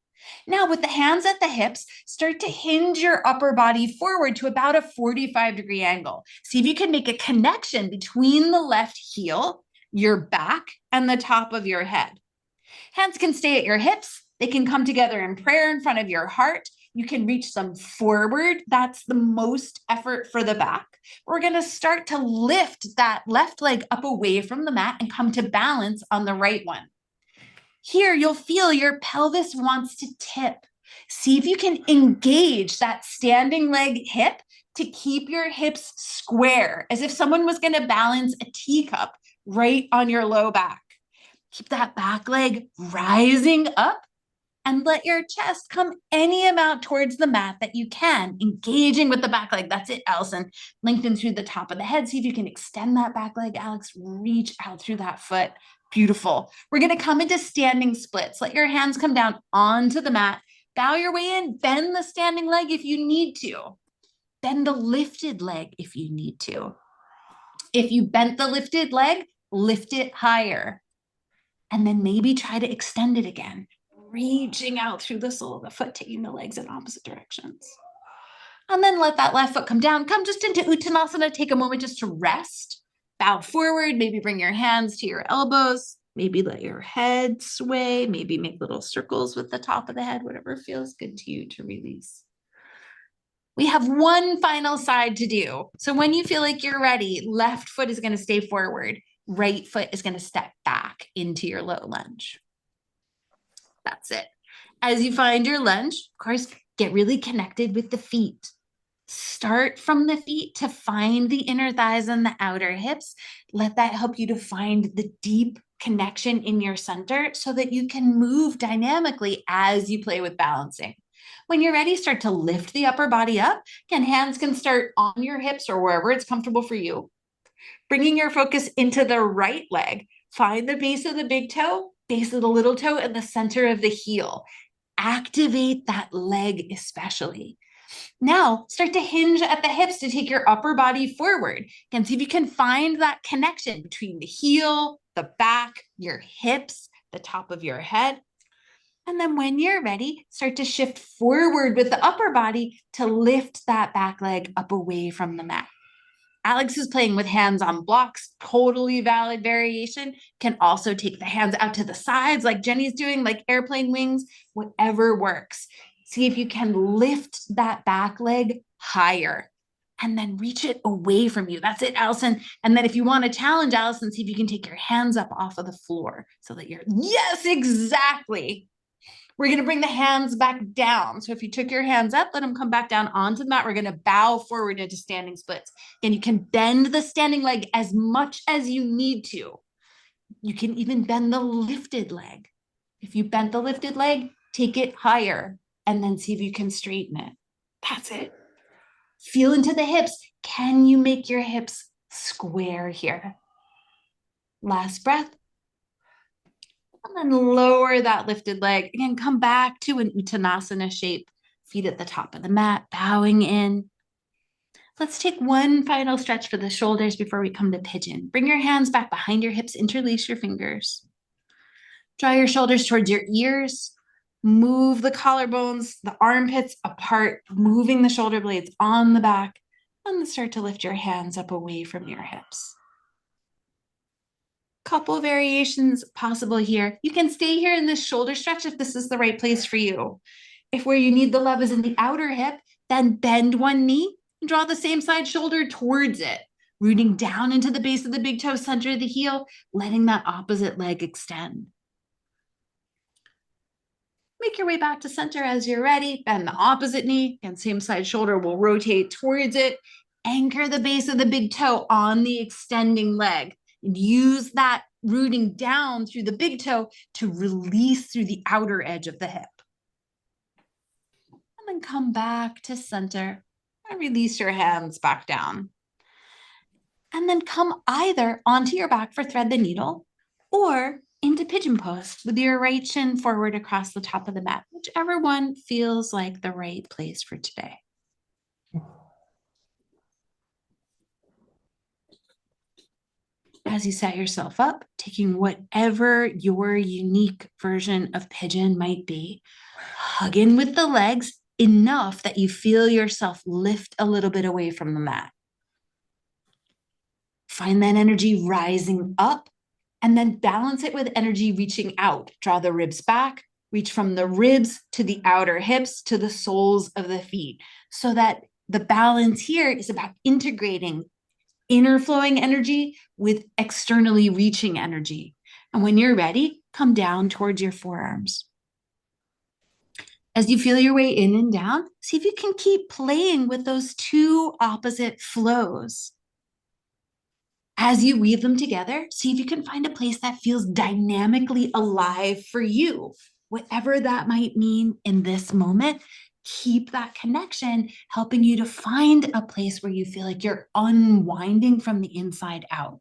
Now, with the hands at the hips, start to hinge your upper body forward to about a 45-degree angle. See if you can make a connection between the left heel, your back, and the top of your head. Hands can stay at your hips. They can come together in prayer in front of your heart. You can reach them forward. That's the most effort for the back. We're going to start to lift that left leg up away from the mat and come to balance on the right one. Here, you'll feel your pelvis wants to tip. See if you can engage that standing leg hip to keep your hips square, as if someone was going to balance a teacup right on your low back. Keep that back leg rising up and let your chest come any amount towards the mat that you can, engaging with the back leg. That's it, Allison. Lengthen through the top of the head. See if you can extend that back leg, Alex. Reach out through that foot. Beautiful. We're going to come into standing splits. Let your hands come down onto the mat. Bow your way in. Bend the standing leg if you need to. Bend the lifted leg if you need to. If you bent the lifted leg, lift it higher. And then maybe try to extend it again, reaching out through the sole of the foot, taking the legs in opposite directions. And then let that left foot come down. Come just into Uttanasana. Take a moment just to rest. Bow forward. Maybe bring your hands to your elbows. Maybe let your head sway. Maybe make little circles with the top of the head, whatever feels good to you to release. We have one final side to do. So when you feel like you're ready, left foot is going to stay forward. Right foot is going to step back into your low lunge. That's it. As you find your lunge, of course, get really connected with the feet. Start from the feet to find the inner thighs and the outer hips. Let that help you to find the deep connection in your center so that you can move dynamically as you play with balancing. When you're ready, start to lift the upper body up. Again, hands can start on your hips or wherever it's comfortable for you. Bringing your focus into the right leg. Find the base of the big toe, base of the little toe, and the center of the heel. Activate that leg especially. Now, start to hinge at the hips to take your upper body forward. Again, see if you can find that connection between the heel, the back, your hips, the top of your head. And then when you're ready, start to shift forward with the upper body to lift that back leg up away from the mat. Alex is playing with hands on blocks, totally valid variation. Can also take the hands out to the sides like Jenny's doing, like airplane wings, whatever works. See if you can lift that back leg higher and then reach it away from you. That's it, Allison. And then if you want to challenge Allison, see if you can take your hands up off of the floor so that you're, yes, exactly. We're going to bring the hands back down. So if you took your hands up, let them come back down onto the mat. We're going to bow forward into standing splits. And you can bend the standing leg as much as you need to. You can even bend the lifted leg. If you bent the lifted leg, take it higher and then see if you can straighten it. That's it. Feel into the hips. Can you make your hips square here? Last breath. And then lower that lifted leg. Again, come back to an Uttanasana shape. Feet at the top of the mat, bowing in. Let's take one final stretch for the shoulders before we come to pigeon. Bring your hands back behind your hips, interlace your fingers. Draw your shoulders towards your ears. Move the collarbones, the armpits apart, moving the shoulder blades on the back. And then start to lift your hands up away from your hips. Couple variations possible here. You can stay here in this shoulder stretch if this is the right place for you. If where you need the love is in the outer hip, then bend one knee and draw the same side shoulder towards it, rooting down into the base of the big toe, center of the heel, letting that opposite leg extend. Make your way back to center as you're ready. Bend the opposite knee, and same side shoulder will rotate towards it. Anchor the base of the big toe on the extending leg. And use that rooting down through the big toe to release through the outer edge of the hip. And then come back to center and release your hands back down. And then come either onto your back for thread the needle or into pigeon pose with your right shin forward across the top of the mat, whichever one feels like the right place for today. As you set yourself up, taking whatever your unique version of pigeon might be, hug in with the legs enough that you feel yourself lift a little bit away from the mat. Find that energy rising up and then balance it with energy reaching out. Draw the ribs back, reach from the ribs to the outer hips to the soles of the feet, so that the balance here is about integrating inner flowing energy with externally reaching energy. And when you're ready, come down towards your forearms. As you feel your way in and down, see if you can keep playing with those two opposite flows. As you weave them together, see if you can find a place that feels dynamically alive for you. Whatever that might mean in this moment, keep that connection, helping you to find a place where you feel like you're unwinding from the inside out.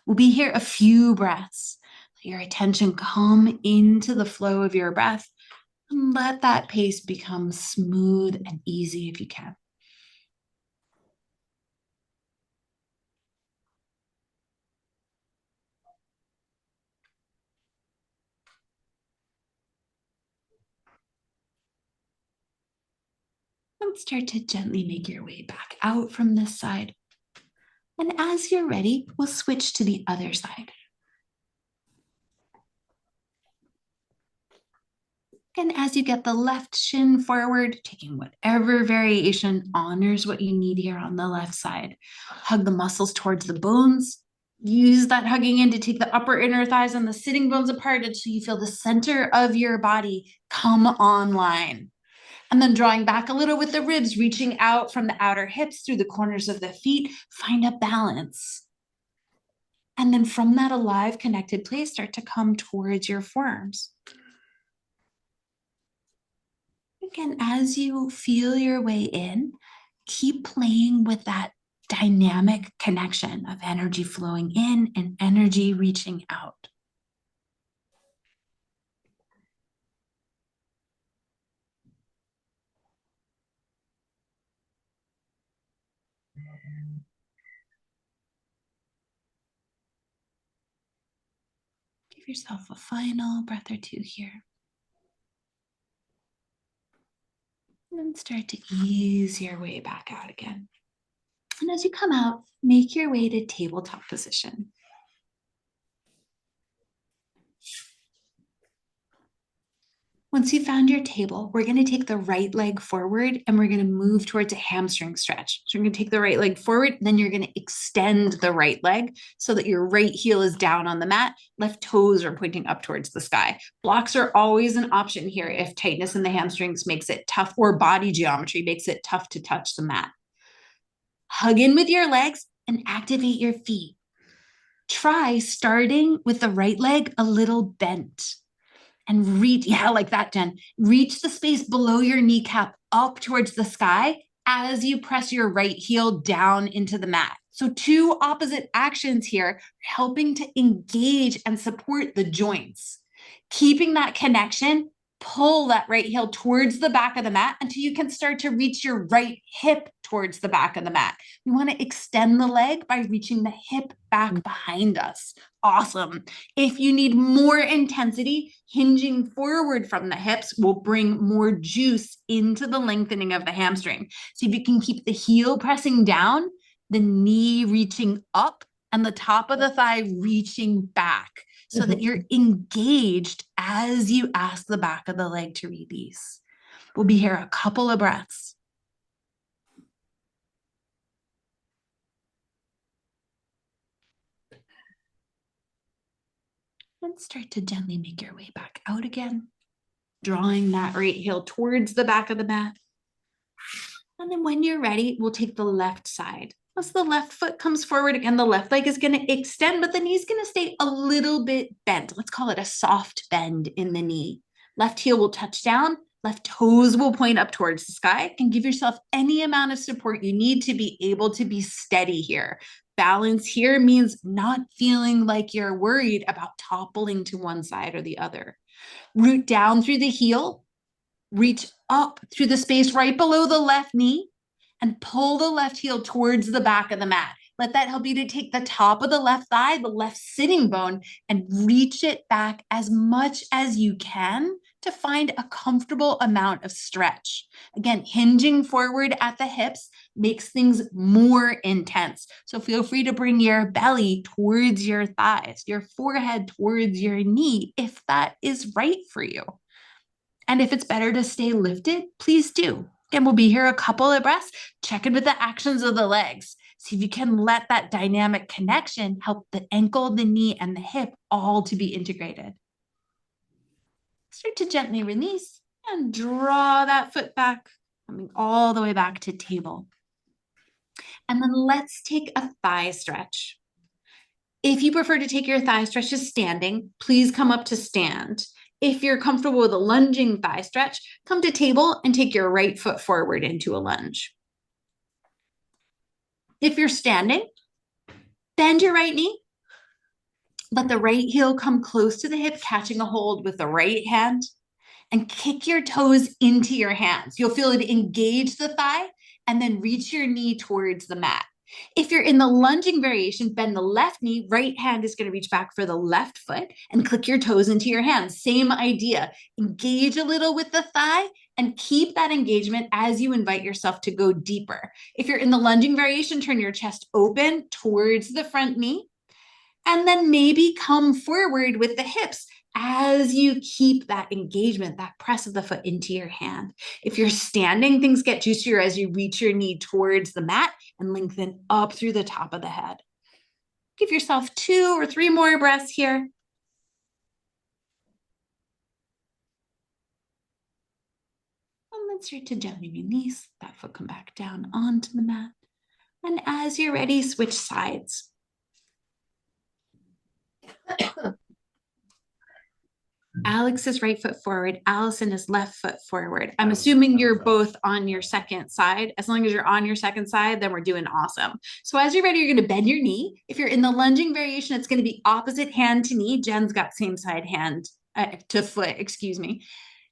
We'll be here a few breaths. Let your attention come into the flow of your breath and let that pace become smooth and easy if you can. And start to gently make your way back out from this side. And as you're ready, we'll switch to the other side. And as you get the left shin forward, taking whatever variation honors what you need here on the left side. Hug the muscles towards the bones. Use that hugging in to take the upper inner thighs and the sitting bones apart until you feel the center of your body come online. And then drawing back a little with the ribs, reaching out from the outer hips through the corners of the feet, find a balance. And then from that alive, connected place, start to come towards your forearms. Again, as you feel your way in, keep playing with that dynamic connection of energy flowing in and energy reaching out. Give yourself a final breath or two here. And then start to ease your way back out again. And as you come out, make your way to tabletop position. Once you found your table, we're going to take the right leg forward and we're going to move towards a hamstring stretch. So you're going to take the right leg forward, then you're going to extend the right leg so that your right heel is down on the mat, left toes are pointing up towards the sky. Blocks are always an option here if tightness in the hamstrings makes it tough or body geometry makes it tough to touch the mat. Hug in with your legs and activate your feet. Try starting with the right leg a little bent. And reach, yeah, like that, Jen. Reach the space below your kneecap up towards the sky as you press your right heel down into the mat. So two opposite actions here, helping to engage and support the joints. Keeping that connection, pull that right heel towards the back of the mat until you can start to reach your right hip towards the back of the mat. We want to extend the leg by reaching the hip back behind us. Awesome. If you need more intensity, hinging forward from the hips will bring more juice into the lengthening of the hamstring. So if you can keep the heel pressing down, the knee reaching up, and the top of the thigh reaching back so that you're engaged as you ask the back of the leg to release. We'll be here a couple of breaths. And start to gently make your way back out again, drawing that right heel towards the back of the mat. And then when you're ready, we'll take the left side. As the left foot comes forward again, the left leg is going to extend, but the knee's going to stay a little bit bent. Let's call it a soft bend in the knee. Left heel will touch down. Left toes will point up towards the sky. And give yourself any amount of support you need to be able to be steady here. Balance here means not feeling like you're worried about toppling to one side or the other. Root down through the heel. Reach up through the space right below the left knee and pull the left heel towards the back of the mat. Let that help you to take the top of the left thigh, the left sitting bone, and reach it back as much as you can to find a comfortable amount of stretch. Again, hinging forward at the hips makes things more intense. So feel free to bring your belly towards your thighs, your forehead towards your knee, if that is right for you. And if it's better to stay lifted, please do. Again, we'll be here a couple of breaths. Check in with the actions of the legs. See if you can let that dynamic connection help the ankle, the knee, and the hip all to be integrated. Start to gently release and draw that foot back, coming all the way back to table. And then let's take a thigh stretch. If you prefer to take your thigh stretches standing, please come up to stand. If you're comfortable with a lunging thigh stretch, come to table and take your right foot forward into a lunge. If you're standing, bend your right knee. Let the right heel come close to the hip, catching a hold with the right hand, and kick your toes into your hands. You'll feel it engage the thigh and then reach your knee towards the mat. If you're in the lunging variation, bend the left knee, right hand is going to reach back for the left foot and click your toes into your hands. Same idea. Engage a little with the thigh and keep that engagement as you invite yourself to go deeper. If you're in the lunging variation, turn your chest open towards the front knee and then maybe come forward with the hips as you keep that engagement, that press of the foot into your hand. If you're standing, things get juicier as you reach your knee towards the mat and lengthen up through the top of the head. Give yourself 2 or 3 more breaths here. And then start to gently release. That foot come back down onto the mat. And as you're ready, switch sides. Alex is right foot forward. Allison is left foot forward. I'm assuming you're both on your second side. As long as you're on your second side, then we're doing awesome. So as you're ready, you're going to bend your knee. If you're in the lunging variation, it's going to be opposite hand to knee. Jen's got same side hand to foot, excuse me.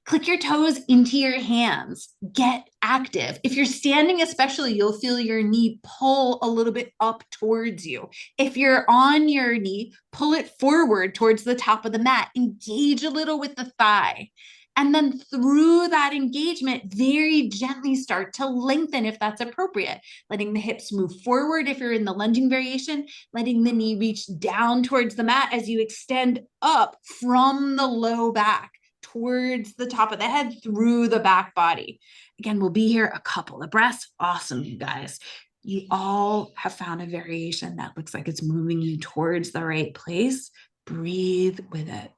Click your toes into your hands. Get active. If you're standing especially, you'll feel your knee pull a little bit up towards you. If you're on your knee, pull it forward towards the top of the mat. Engage a little with the thigh. And then through that engagement, very gently start to lengthen if that's appropriate. Letting the hips move forward if you're in the lunging variation, letting the knee reach down towards the mat as you extend up from the low back towards the top of the head through the back body. Again, we'll be here a couple of breaths. Awesome, you guys. You all have found a variation that looks like it's moving you towards the right place. Breathe with it.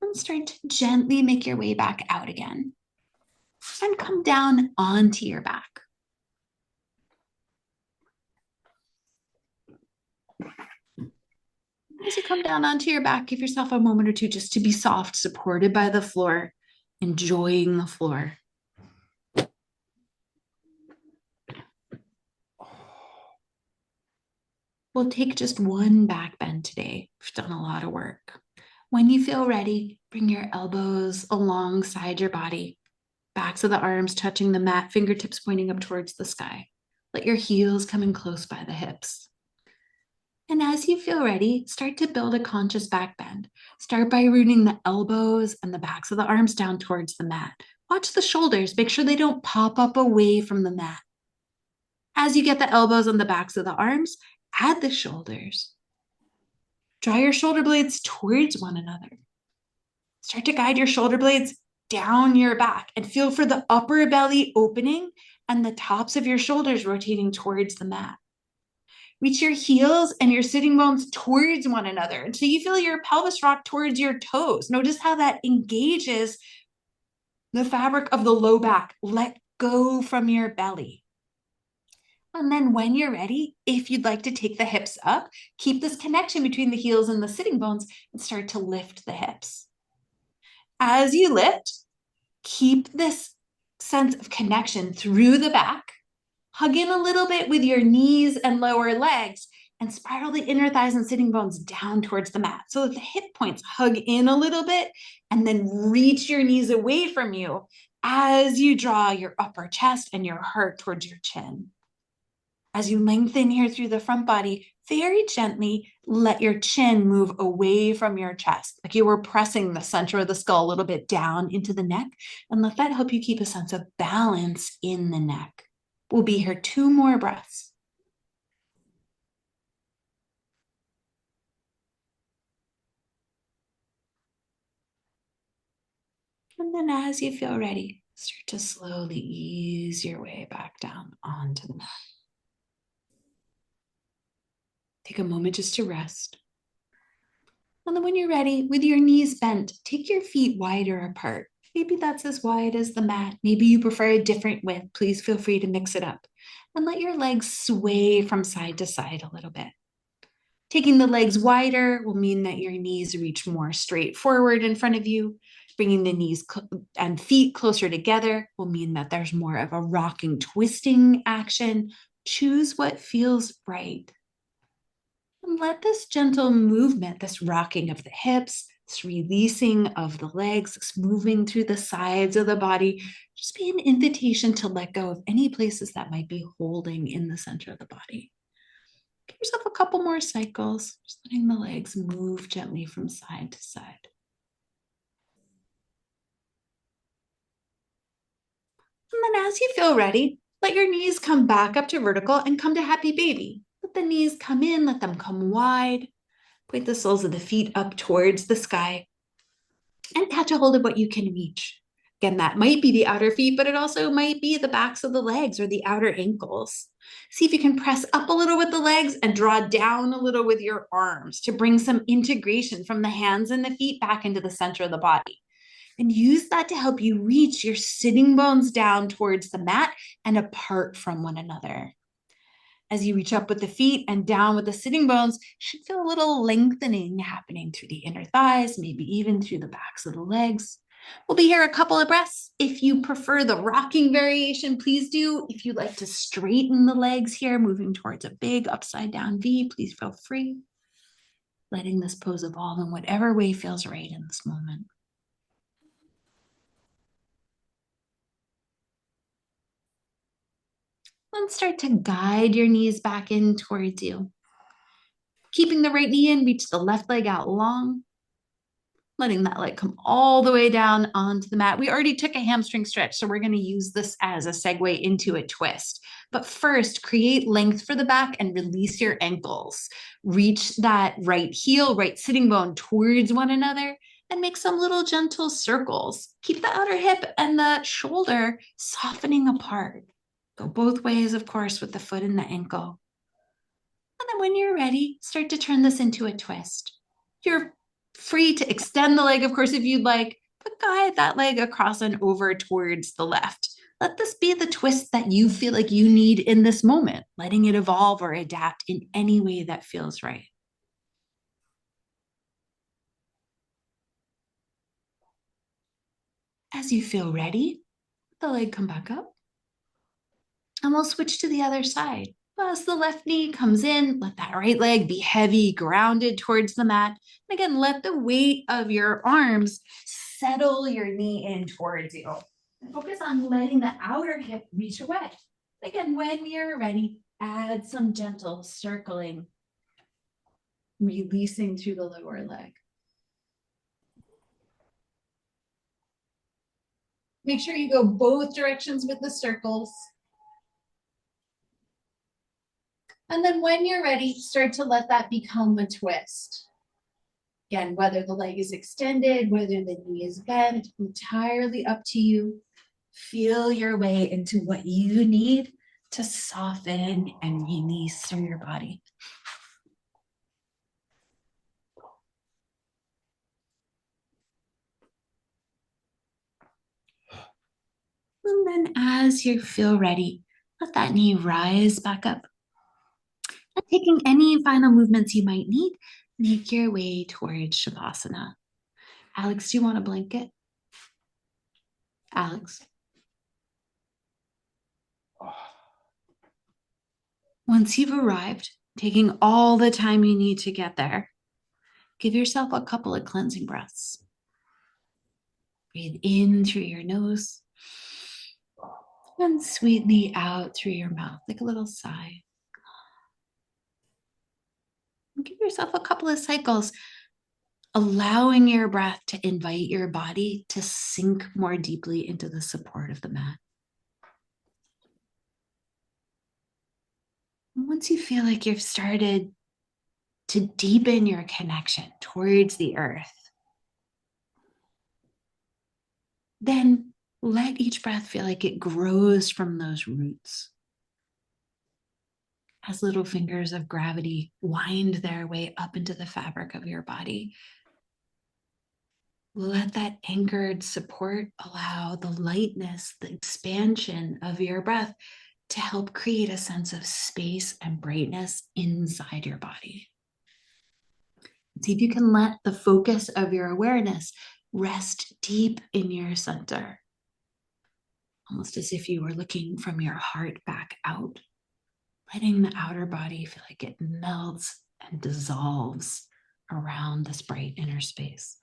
And start to gently make your way back out again. And come down onto your back. As you come down onto your back, give yourself a moment or two just to be soft, supported by the floor, enjoying the floor. We'll take just one back bend today. We've done a lot of work. When you feel ready, bring your elbows alongside your body, backs of the arms touching the mat, fingertips pointing up towards the sky. Let your heels come in close by the hips. And as you feel ready, start to build a conscious back bend. Start by rooting the elbows and the backs of the arms down towards the mat. Watch the shoulders. Make sure they don't pop up away from the mat. As you get the elbows on the backs of the arms, add the shoulders. Draw your shoulder blades towards one another. Start to guide your shoulder blades down your back and feel for the upper belly opening and the tops of your shoulders rotating towards the mat. Reach your heels and your sitting bones towards one another until you feel your pelvis rock towards your toes. Notice how that engages the fabric of the low back. Let go from your belly. And then when you're ready, if you'd like to take the hips up, keep this connection between the heels and the sitting bones and start to lift the hips. As you lift, keep this sense of connection through the back. Hug in a little bit with your knees and lower legs and spiral the inner thighs and sitting bones down towards the mat so that the hip points hug in a little bit and then reach your knees away from you as you draw your upper chest and your heart towards your chin. As you lengthen here through the front body, very gently let your chin move away from your chest, like you were pressing the center of the skull a little bit down into the neck, and let that help you keep a sense of balance in the neck. We'll be here 2 more breaths. And then as you feel ready, start to slowly ease your way back down onto the mat. Take a moment just to rest. And then when you're ready, with your knees bent, take your feet wider apart. Maybe that's as wide as the mat. Maybe you prefer a different width. Please feel free to mix it up. And let your legs sway from side to side a little bit. Taking the legs wider will mean that your knees reach more straight forward in front of you. Bringing the knees and feet closer together will mean that there's more of a rocking, twisting action. Choose what feels right. And let this gentle movement, this rocking of the hips, this releasing of the legs, this moving through the sides of the body, just be an invitation to let go of any places that might be holding in the center of the body. Give yourself a couple more cycles, just letting the legs move gently from side to side. And then as you feel ready, let your knees come back up to vertical and come to happy baby. Let the knees come in, let them come wide. Point the soles of the feet up towards the sky and catch a hold of what you can reach. Again, that might be the outer feet, but it also might be the backs of the legs or the outer ankles. See if you can press up a little with the legs and draw down a little with your arms to bring some integration from the hands and the feet back into the center of the body. And use that to help you reach your sitting bones down towards the mat and apart from one another. As you reach up with the feet and down with the sitting bones, you should feel a little lengthening happening through the inner thighs, maybe even through the backs of the legs. We'll be here a couple of breaths. If you prefer the rocking variation, please do. If you like to straighten the legs here, moving towards a big upside down V, please feel free. Letting this pose evolve in whatever way feels right in this moment. Then start to guide your knees back in towards you. Keeping the right knee in, reach the left leg out long. Letting that leg come all the way down onto the mat. We already took a hamstring stretch, so we're going to use this as a segue into a twist. But first, create length for the back and release your ankles. Reach that right heel, right sitting bone towards one another and make some little gentle circles. Keep the outer hip and the shoulder softening apart. Go both ways, of course, with the foot and the ankle. And then when you're ready, start to turn this into a twist. You're free to extend the leg, of course, if you'd like, but guide that leg across and over towards the left. Let this be the twist that you feel like you need in this moment, letting it evolve or adapt in any way that feels right. As you feel ready, the leg come back up. And we'll switch to the other side. As the left knee comes in, let that right leg be heavy, grounded towards the mat. And again, let the weight of your arms settle your knee in towards you. And focus on letting the outer hip reach away. Again, when you're ready, add some gentle circling, releasing through the lower leg. Make sure you go both directions with the circles. And then when you're ready, start to let that become a twist. Again, whether the leg is extended, whether the knee is bent, entirely up to you. Feel your way into what you need to soften and release through your body. And then as you feel ready, let that knee rise back up. And taking any final movements you might need, make your way towards Shavasana. Alex, do you want a blanket? Alex. Once you've arrived, taking all the time you need to get there, give yourself a couple of cleansing breaths. Breathe in through your nose And sweetly out through your mouth, like a little sigh. And give yourself a couple of cycles, allowing your breath to invite your body to sink more deeply into the support of the mat. And once you feel like you've started to deepen your connection towards the earth, then let each breath feel like it grows from those roots. As little fingers of gravity wind their way up into the fabric of your body, let that anchored support allow the lightness, the expansion of your breath to help create a sense of space and brightness inside your body. See if you can let the focus of your awareness rest deep in your center, almost as if you were looking from your heart back out, letting the outer body feel like it melts and dissolves around this bright inner space.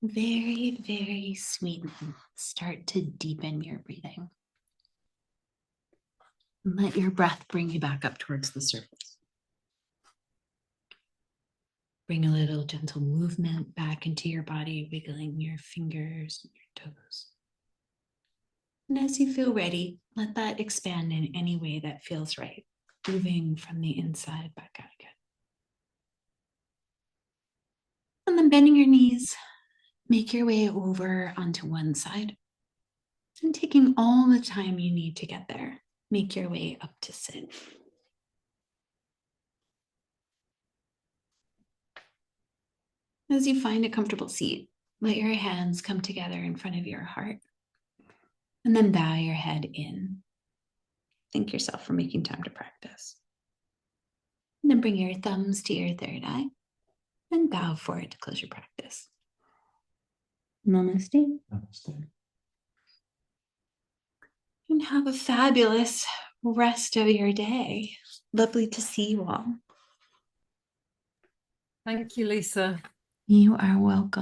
Very, very sweetly start to deepen your breathing. And let your breath bring you back up towards the surface. Bring a little gentle movement back into your body, wiggling your fingers and your toes. And as you feel ready, let that expand in any way that feels right, moving from the inside back out again. And then bending your knees, make your way over onto one side. And taking all the time you need to get there, make your way up to sit. As you find a comfortable seat, let your hands come together in front of your heart. And then bow your head in. Thank yourself for making time to practice. And then bring your thumbs to your third eye and bow forward to close your practice. Namaste. Namaste. And have a fabulous rest of your day. Lovely to see you all. Thank you, Lisa. You are welcome.